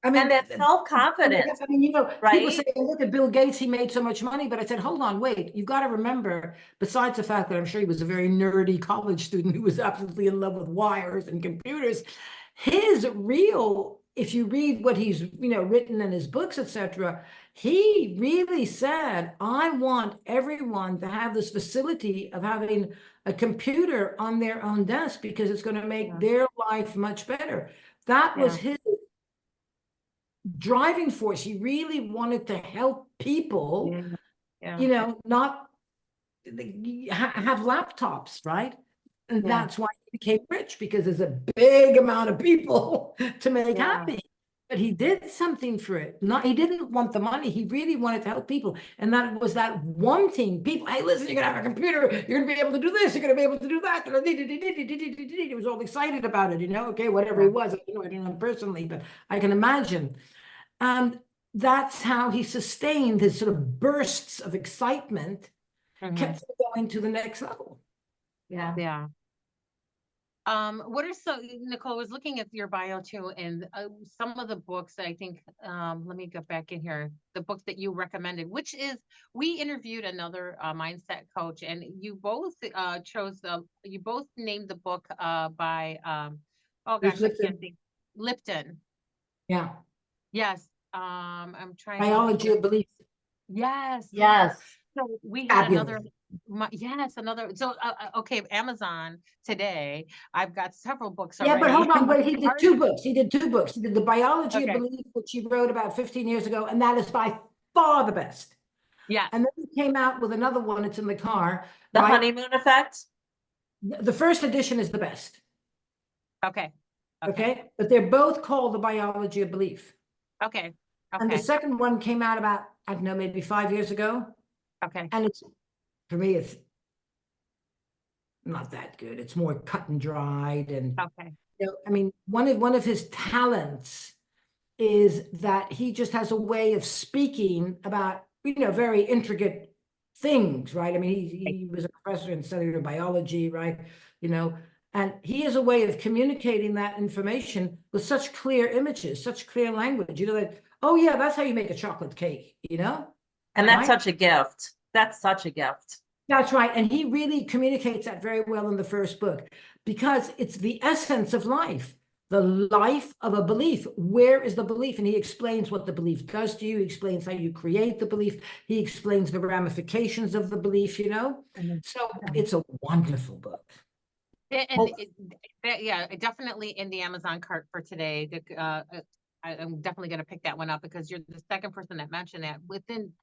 [SPEAKER 3] I mean,
[SPEAKER 2] And that self-confidence,
[SPEAKER 3] I mean, people
[SPEAKER 2] right?
[SPEAKER 3] say, look at Bill Gates, he made so much money. But I said, hold on, wait, you've got to remember, besides the fact that I'm sure he was a very nerdy college student who was absolutely in love with wires and computers, his real, if you read what he's, written in his books, etc., he really said, I want everyone to have this facility of having a computer on their own desk, because it's going to make their life much better. That was his driving force. He really wanted to help people, not have laptops, right? And that's why he became rich, because there's a big amount of people to make happy. But he did something for it. He didn't want the money. He really wanted to help people. And that was that wanting people. Hey, listen, you're going to have a computer. You're going to be able to do this. You're going to be able to do that. He was all excited about it, okay, whatever he was. I don't know him personally, but I can imagine. And that's how he sustained his sort of bursts of excitement, kept him going to the next level.
[SPEAKER 1] Yeah. What are Nicole, I was looking at your bio too, and some of the books that I think, let me go back in here, the book that you recommended, which is, we interviewed another mindset coach, and you both you both named the book by, oh gosh, I can't think, Lipton.
[SPEAKER 3] Yeah.
[SPEAKER 1] Yes. I'm trying.
[SPEAKER 3] Biology of belief.
[SPEAKER 1] Yes. So we had another. So okay, Amazon today, I've got several books already.
[SPEAKER 3] Yeah, but hold on, wait, he did two books. He did the Biology of Belief, which he wrote about 15 years ago, and that is by far the best.
[SPEAKER 1] Yeah.
[SPEAKER 3] And then he came out with another one, it's in the car.
[SPEAKER 2] The Honeymoon Effect?
[SPEAKER 3] The first edition is the best.
[SPEAKER 1] Okay.
[SPEAKER 3] But they're both called The Biology of Belief.
[SPEAKER 1] Okay.
[SPEAKER 3] And the second one came out about, I don't know, maybe 5 years ago.
[SPEAKER 1] Okay.
[SPEAKER 3] And for me, it's not that good. It's more cut and dried. And I mean, one of his talents is that he just has a way of speaking about, very intricate things, right? I mean, he was a professor in cellular biology, right? And he has a way of communicating that information with such clear images, such clear language, that, oh yeah, that's how you make a chocolate cake,
[SPEAKER 2] And that's such a gift. That's such a gift.
[SPEAKER 3] That's right. And he really communicates that very well in the first book, because it's the essence of life, the life of a belief. Where is the belief? And he explains what the belief does to you. He explains how you create the belief. He explains the ramifications of the belief, So it's a wonderful book.
[SPEAKER 1] Definitely in the Amazon cart for today. I'm definitely going to pick that one up, because you're the second person that mentioned that within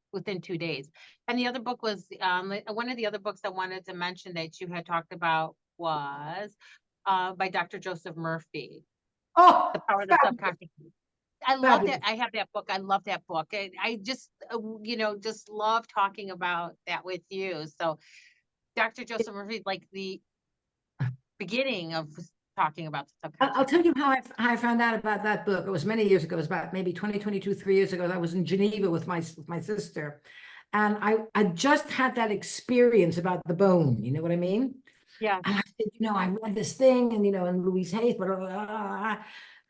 [SPEAKER 1] 2 days. And the other book was, one of the other books I wanted to mention that you had talked about was by Dr. Joseph Murphy,
[SPEAKER 3] Oh,
[SPEAKER 1] The Power of the Subconscious. I love that.
[SPEAKER 3] fabulous.
[SPEAKER 1] I have that book. I love that book. I just, just love talking about that with you. So Dr. Joseph Murphy, like the beginning of talking about the subconscious.
[SPEAKER 3] I'll tell you how I found out about that book. It was many years ago. It was about maybe 20, 3 years ago. I was in Geneva with my sister. And I just had that experience about the bone. You know what I mean?
[SPEAKER 1] Yeah.
[SPEAKER 3] And I said, I read this thing and Louise Hay, blah, blah, blah.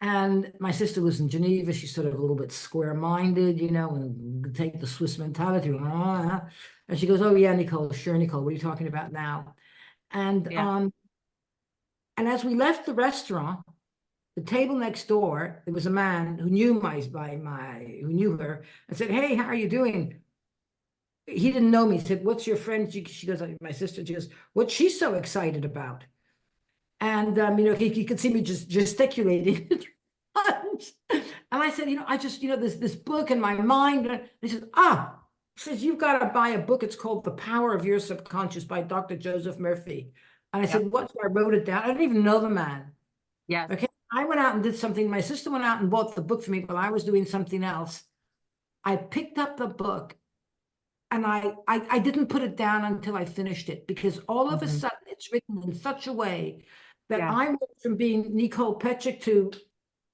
[SPEAKER 3] And my sister was in Geneva. She's sort of a little bit square-minded, and take the Swiss mentality. And she goes, oh, yeah, Nicole, sure, Nicole, what are you talking about now? And
[SPEAKER 1] Yeah.
[SPEAKER 3] and as we left the restaurant, the table next door, there was a man who knew who knew her and said, hey, how are you doing? He didn't know me. He said, what's your friend? She goes, my sister. She goes, what's she so excited about? And, he could see me just gesticulating. And I said, I just, this book in my mind. And he says, he says, you've got to buy a book. It's called The Power of Your Subconscious by Dr. Joseph Murphy. And I said, what? So I wrote it down. I didn't even know the man.
[SPEAKER 1] Yes.
[SPEAKER 3] Okay. I went out and did something. My sister went out and bought the book for me while I was doing something else. I picked up the book and I didn't put it down until I finished it, because all of a sudden it's written in such a way that I went from being Nicole Petschek to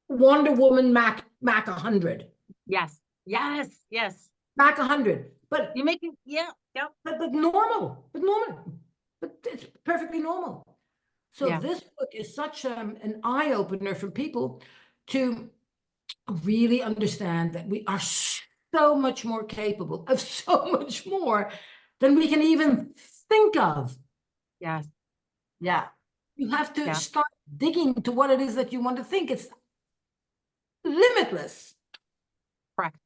[SPEAKER 3] Wonder Woman Mac 100.
[SPEAKER 1] Yes. Yes. Yes.
[SPEAKER 3] Mac 100. But
[SPEAKER 1] you make it. Yeah. Yep.
[SPEAKER 3] But normal. But it's perfectly normal. So this book is such an eye-opener for people to really understand that we are so much more capable of so much more than we can even think of.
[SPEAKER 1] Yes.
[SPEAKER 2] Yeah.
[SPEAKER 3] You have to start digging to what it is that you want to think. It's limitless.
[SPEAKER 1] Correct.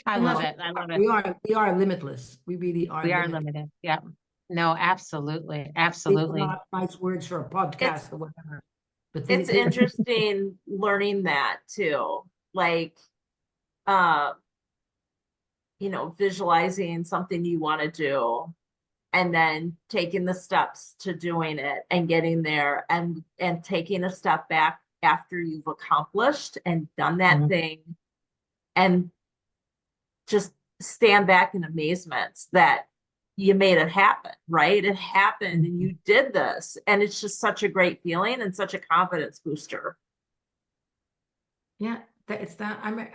[SPEAKER 1] I love it. I love it.
[SPEAKER 3] We are limitless. We really are.
[SPEAKER 1] We are limited. Yeah. No, absolutely. Absolutely.
[SPEAKER 3] These are not nice words for a podcast or whatever. But
[SPEAKER 2] it's interesting learning that too. Like, visualizing something you want to do and then taking the steps to doing it and getting there and taking a step back after you've accomplished and done that thing, and just stand back in amazement that you made it happen, right? It happened and you did this. And it's just such a great feeling and such a confidence booster.
[SPEAKER 3] Yeah,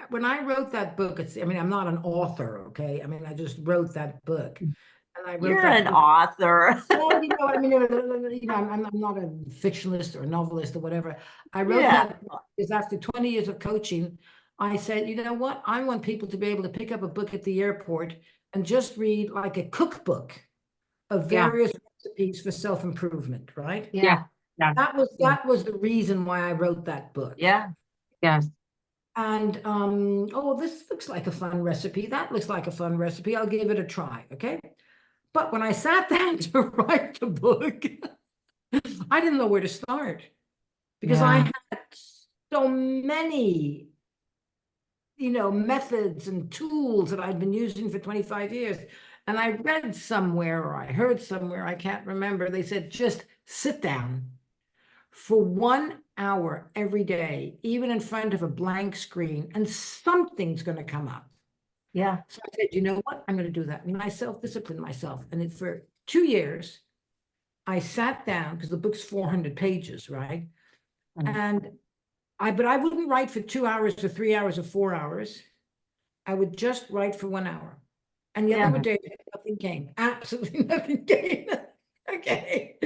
[SPEAKER 3] when I wrote that book, I'm not an author, okay? I just wrote that book. And I wrote
[SPEAKER 2] You're an author.
[SPEAKER 3] Well, I'm not a fictionalist or a novelist or whatever. I wrote that because after 20 years of coaching, I said, you know what? I want people to be able to pick up a book at the airport and just read like a cookbook of various recipes for self-improvement, right?
[SPEAKER 1] Yeah.
[SPEAKER 3] That was the reason why I wrote that book.
[SPEAKER 2] Yeah.
[SPEAKER 1] Yes.
[SPEAKER 3] And this looks like a fun recipe. That looks like a fun recipe. I'll give it a try. Okay. But when I sat down to write the book, I didn't know where to start, because I had so many methods and tools that I'd been using for 25 years. And I read somewhere, or I heard somewhere, I can't remember, they said, just sit down for 1 hour every day, even in front of a blank screen, and something's going to come up.
[SPEAKER 2] Yeah.
[SPEAKER 3] So I said, you know what? I'm going to do that. I self-disciplined myself. And for 2 years, I sat down, because the book's 400 pages, right? And but I wouldn't write for 2 hours or 3 hours or 4 hours. I would just write for 1 hour. And yet there were days nothing came. Absolutely nothing came. Okay.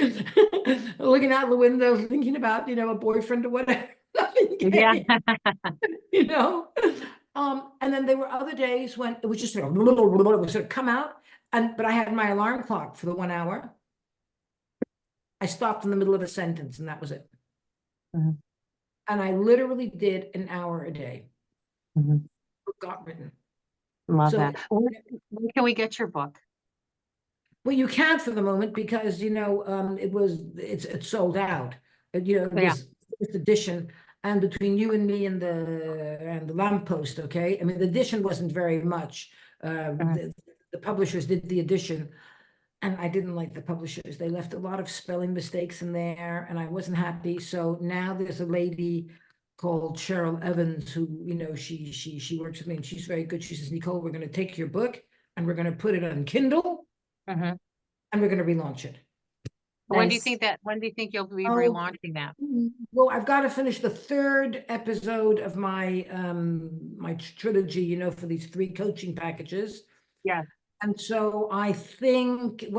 [SPEAKER 3] Looking out the window, thinking about, a boyfriend or whatever. Nothing came. And then there were other days when it was just it would sort of come out. But I had my alarm clock for the 1 hour. I stopped in the middle of a sentence, and that was it. And I literally did an hour a day. Book got written.
[SPEAKER 1] Love that. When can we get your book?
[SPEAKER 3] Well, you can't for the moment, because it's sold out. This edition, and between you and me and the lamppost, okay. The edition wasn't very much. The publishers did the edition, and I didn't like the publishers. They left a lot of spelling mistakes in there, and I wasn't happy. So now there's a lady called Cheryl Evans who, she works with me, and she's very good. She says, Nicole, we're going to take your book and we're going to put it on Kindle,
[SPEAKER 1] Mhm.
[SPEAKER 3] and we're going to relaunch it.
[SPEAKER 1] When do you
[SPEAKER 2] Nice.
[SPEAKER 1] think you'll be
[SPEAKER 3] Oh,
[SPEAKER 1] relaunching that?
[SPEAKER 3] Well, I've got to finish the 3rd episode of my my trilogy, for these 3 coaching packages.
[SPEAKER 1] Yeah.
[SPEAKER 3] And so I think and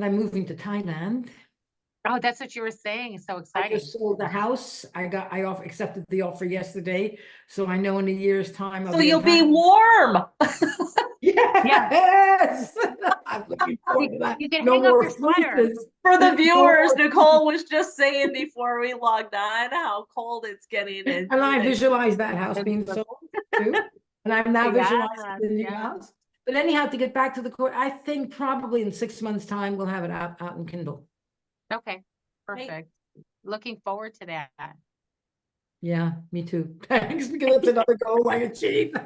[SPEAKER 3] I'm moving to Thailand.
[SPEAKER 1] Oh, that's what you were saying. So
[SPEAKER 3] I
[SPEAKER 1] exciting.
[SPEAKER 3] just sold the house. I accepted the offer yesterday. So I know in a year's time I'll
[SPEAKER 2] So
[SPEAKER 3] be in
[SPEAKER 2] you'll be
[SPEAKER 3] Thailand.
[SPEAKER 2] warm.
[SPEAKER 3] Yes. I'm looking forward to that.
[SPEAKER 1] You can
[SPEAKER 3] No
[SPEAKER 1] hang up
[SPEAKER 3] more
[SPEAKER 1] your sweater.
[SPEAKER 3] freezes.
[SPEAKER 2] For the
[SPEAKER 3] No
[SPEAKER 2] viewers,
[SPEAKER 3] more
[SPEAKER 2] Nicole was just saying before we logged on how cold it's getting.
[SPEAKER 3] And I visualize that house being sold too. And I'm now visualizing the new house. But anyhow, to get back to the court, I think probably in 6 months' time, we'll have it out in Kindle.
[SPEAKER 1] Okay, perfect. Looking forward to that.
[SPEAKER 3] Yeah, me too. Thanks, because that's another goal I achieved.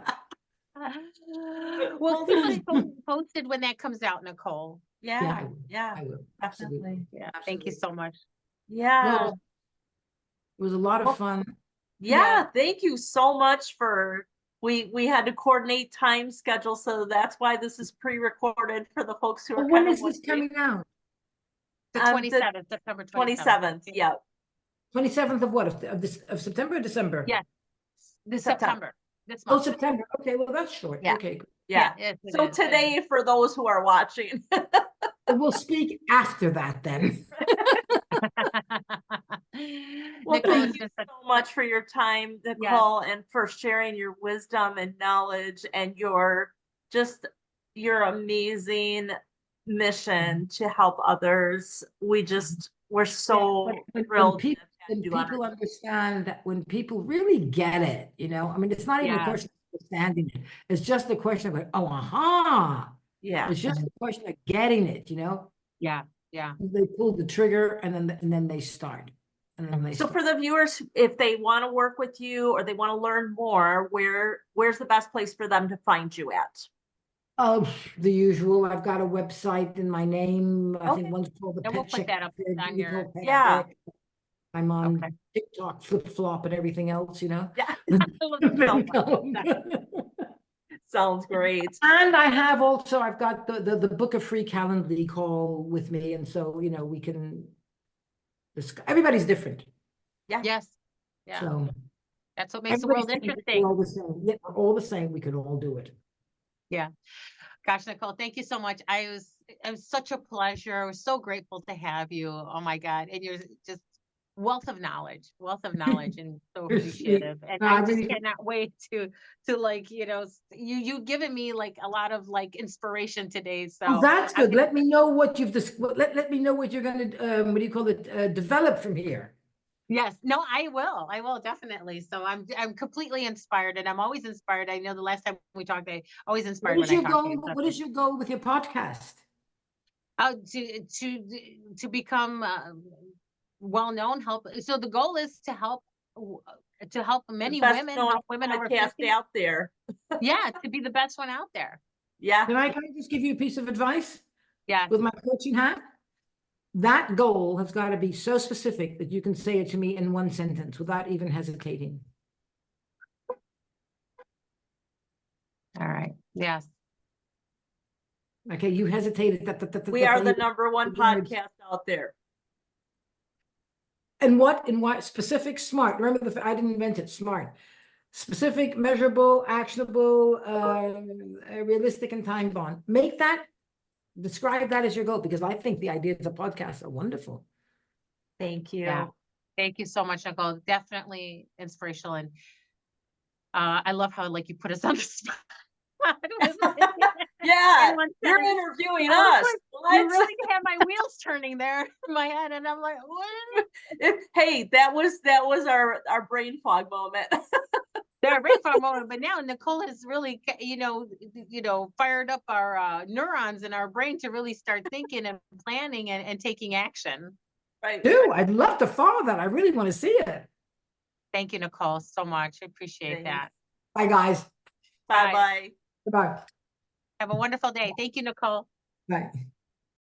[SPEAKER 1] Well, keep us posted when that comes out, Nicole.
[SPEAKER 2] Yeah,
[SPEAKER 3] I will. Absolutely.
[SPEAKER 2] definitely.
[SPEAKER 1] Yeah, thank you so much.
[SPEAKER 2] Yeah.
[SPEAKER 3] Well, it was a lot of fun.
[SPEAKER 2] Yeah, thank you so much for we had to coordinate time schedule, so that's why this is pre-recorded for the folks who are
[SPEAKER 3] When
[SPEAKER 2] kind
[SPEAKER 3] is
[SPEAKER 2] of
[SPEAKER 3] this coming out?
[SPEAKER 1] The 27th, September
[SPEAKER 2] 27th. Yeah.
[SPEAKER 3] 27th of what? Of September or December?
[SPEAKER 1] Yeah. This September. This
[SPEAKER 3] Oh,
[SPEAKER 1] month.
[SPEAKER 3] September. Okay, well, that's short.
[SPEAKER 2] Yeah.
[SPEAKER 3] Okay.
[SPEAKER 2] Yeah.
[SPEAKER 1] Yes, it
[SPEAKER 2] So
[SPEAKER 1] is.
[SPEAKER 2] today, for those who are watching.
[SPEAKER 3] We'll speak after that then.
[SPEAKER 2] Well,
[SPEAKER 1] Nicole,
[SPEAKER 2] thank
[SPEAKER 1] it's
[SPEAKER 2] you
[SPEAKER 1] been
[SPEAKER 2] so much for your time, Nicole, and for sharing your wisdom and knowledge and your amazing mission to help others. We're so thrilled.
[SPEAKER 3] When people understand that, when people really get it, I mean, it's not even a question of understanding it. It's just a question of like, oh, aha.
[SPEAKER 2] Yeah.
[SPEAKER 3] It's just a question of getting it,
[SPEAKER 1] Yeah. Yeah.
[SPEAKER 3] They pull the trigger and then they start.
[SPEAKER 2] So for the viewers, if they want to work with you or they want to learn more, where's the best place for them to find you at?
[SPEAKER 3] Oh, the usual. I've got a website in my name. I think one's called the
[SPEAKER 1] And we'll put
[SPEAKER 3] Petschek.
[SPEAKER 1] that up on your.
[SPEAKER 2] Yeah.
[SPEAKER 3] I'm on TikTok, Flip Flop, and everything else,
[SPEAKER 2] Yeah. Sounds great.
[SPEAKER 3] And I've got the book of free Calendly call with me, and so we can. Everybody's different.
[SPEAKER 2] Yeah.
[SPEAKER 1] Yes. Yeah.
[SPEAKER 3] So
[SPEAKER 1] that's what makes the world interesting.
[SPEAKER 3] We're all the same. Yeah, we're all the same. We could all do it.
[SPEAKER 1] Yeah. Gosh, Nicole, thank you so much. It was such a pleasure. I was so grateful to have you. Oh my God. And you're just wealth of knowledge, and so appreciative. And I just cannot wait to you've given me like a lot of like inspiration today. So
[SPEAKER 3] oh, that's good. Let me know what let me know what you're going to develop from here.
[SPEAKER 1] Yes, no, I will definitely. So I'm completely inspired, and I'm always inspired. I know the last time we talked, I always inspired when I talk to you.
[SPEAKER 3] What is your goal with your podcast?
[SPEAKER 1] To become well-known, so the goal is to help many women, help women over 50
[SPEAKER 2] out there.
[SPEAKER 1] Yeah, to be the best one out there.
[SPEAKER 2] Yeah.
[SPEAKER 3] Can I just give you a piece of advice?
[SPEAKER 1] Yeah.
[SPEAKER 3] With my coaching hat? That goal has got to be so specific that you can say it to me in one sentence without even hesitating.
[SPEAKER 1] All right. Yes.
[SPEAKER 3] Okay, you hesitated.
[SPEAKER 2] We are the #1 podcast out there.
[SPEAKER 3] And what specific, smart. Remember, I didn't invent it. Smart, specific, measurable, actionable, realistic, and time bound. Describe that as your goal, because I think the ideas of podcasts are wonderful.
[SPEAKER 2] Thank you.
[SPEAKER 1] Yeah. Thank you so much, Nicole. Definitely inspirational. And I love how you put us on the spot.
[SPEAKER 2] Yeah, you're interviewing us.
[SPEAKER 1] You really had my wheels turning there in my head, and I'm like, what?
[SPEAKER 2] Hey, that was our brain fog moment.
[SPEAKER 1] They're brain fog moment, but now Nicole has really, fired up our neurons in our brain to really start thinking and planning and taking action.
[SPEAKER 2] Right.
[SPEAKER 3] Dude, I'd love to follow that. I really want to see it.
[SPEAKER 1] Thank you, Nicole, so much. I appreciate that.
[SPEAKER 3] Bye, guys.
[SPEAKER 2] Bye-bye.
[SPEAKER 3] Goodbye.
[SPEAKER 1] Have a wonderful day. Thank you, Nicole.
[SPEAKER 3] Right.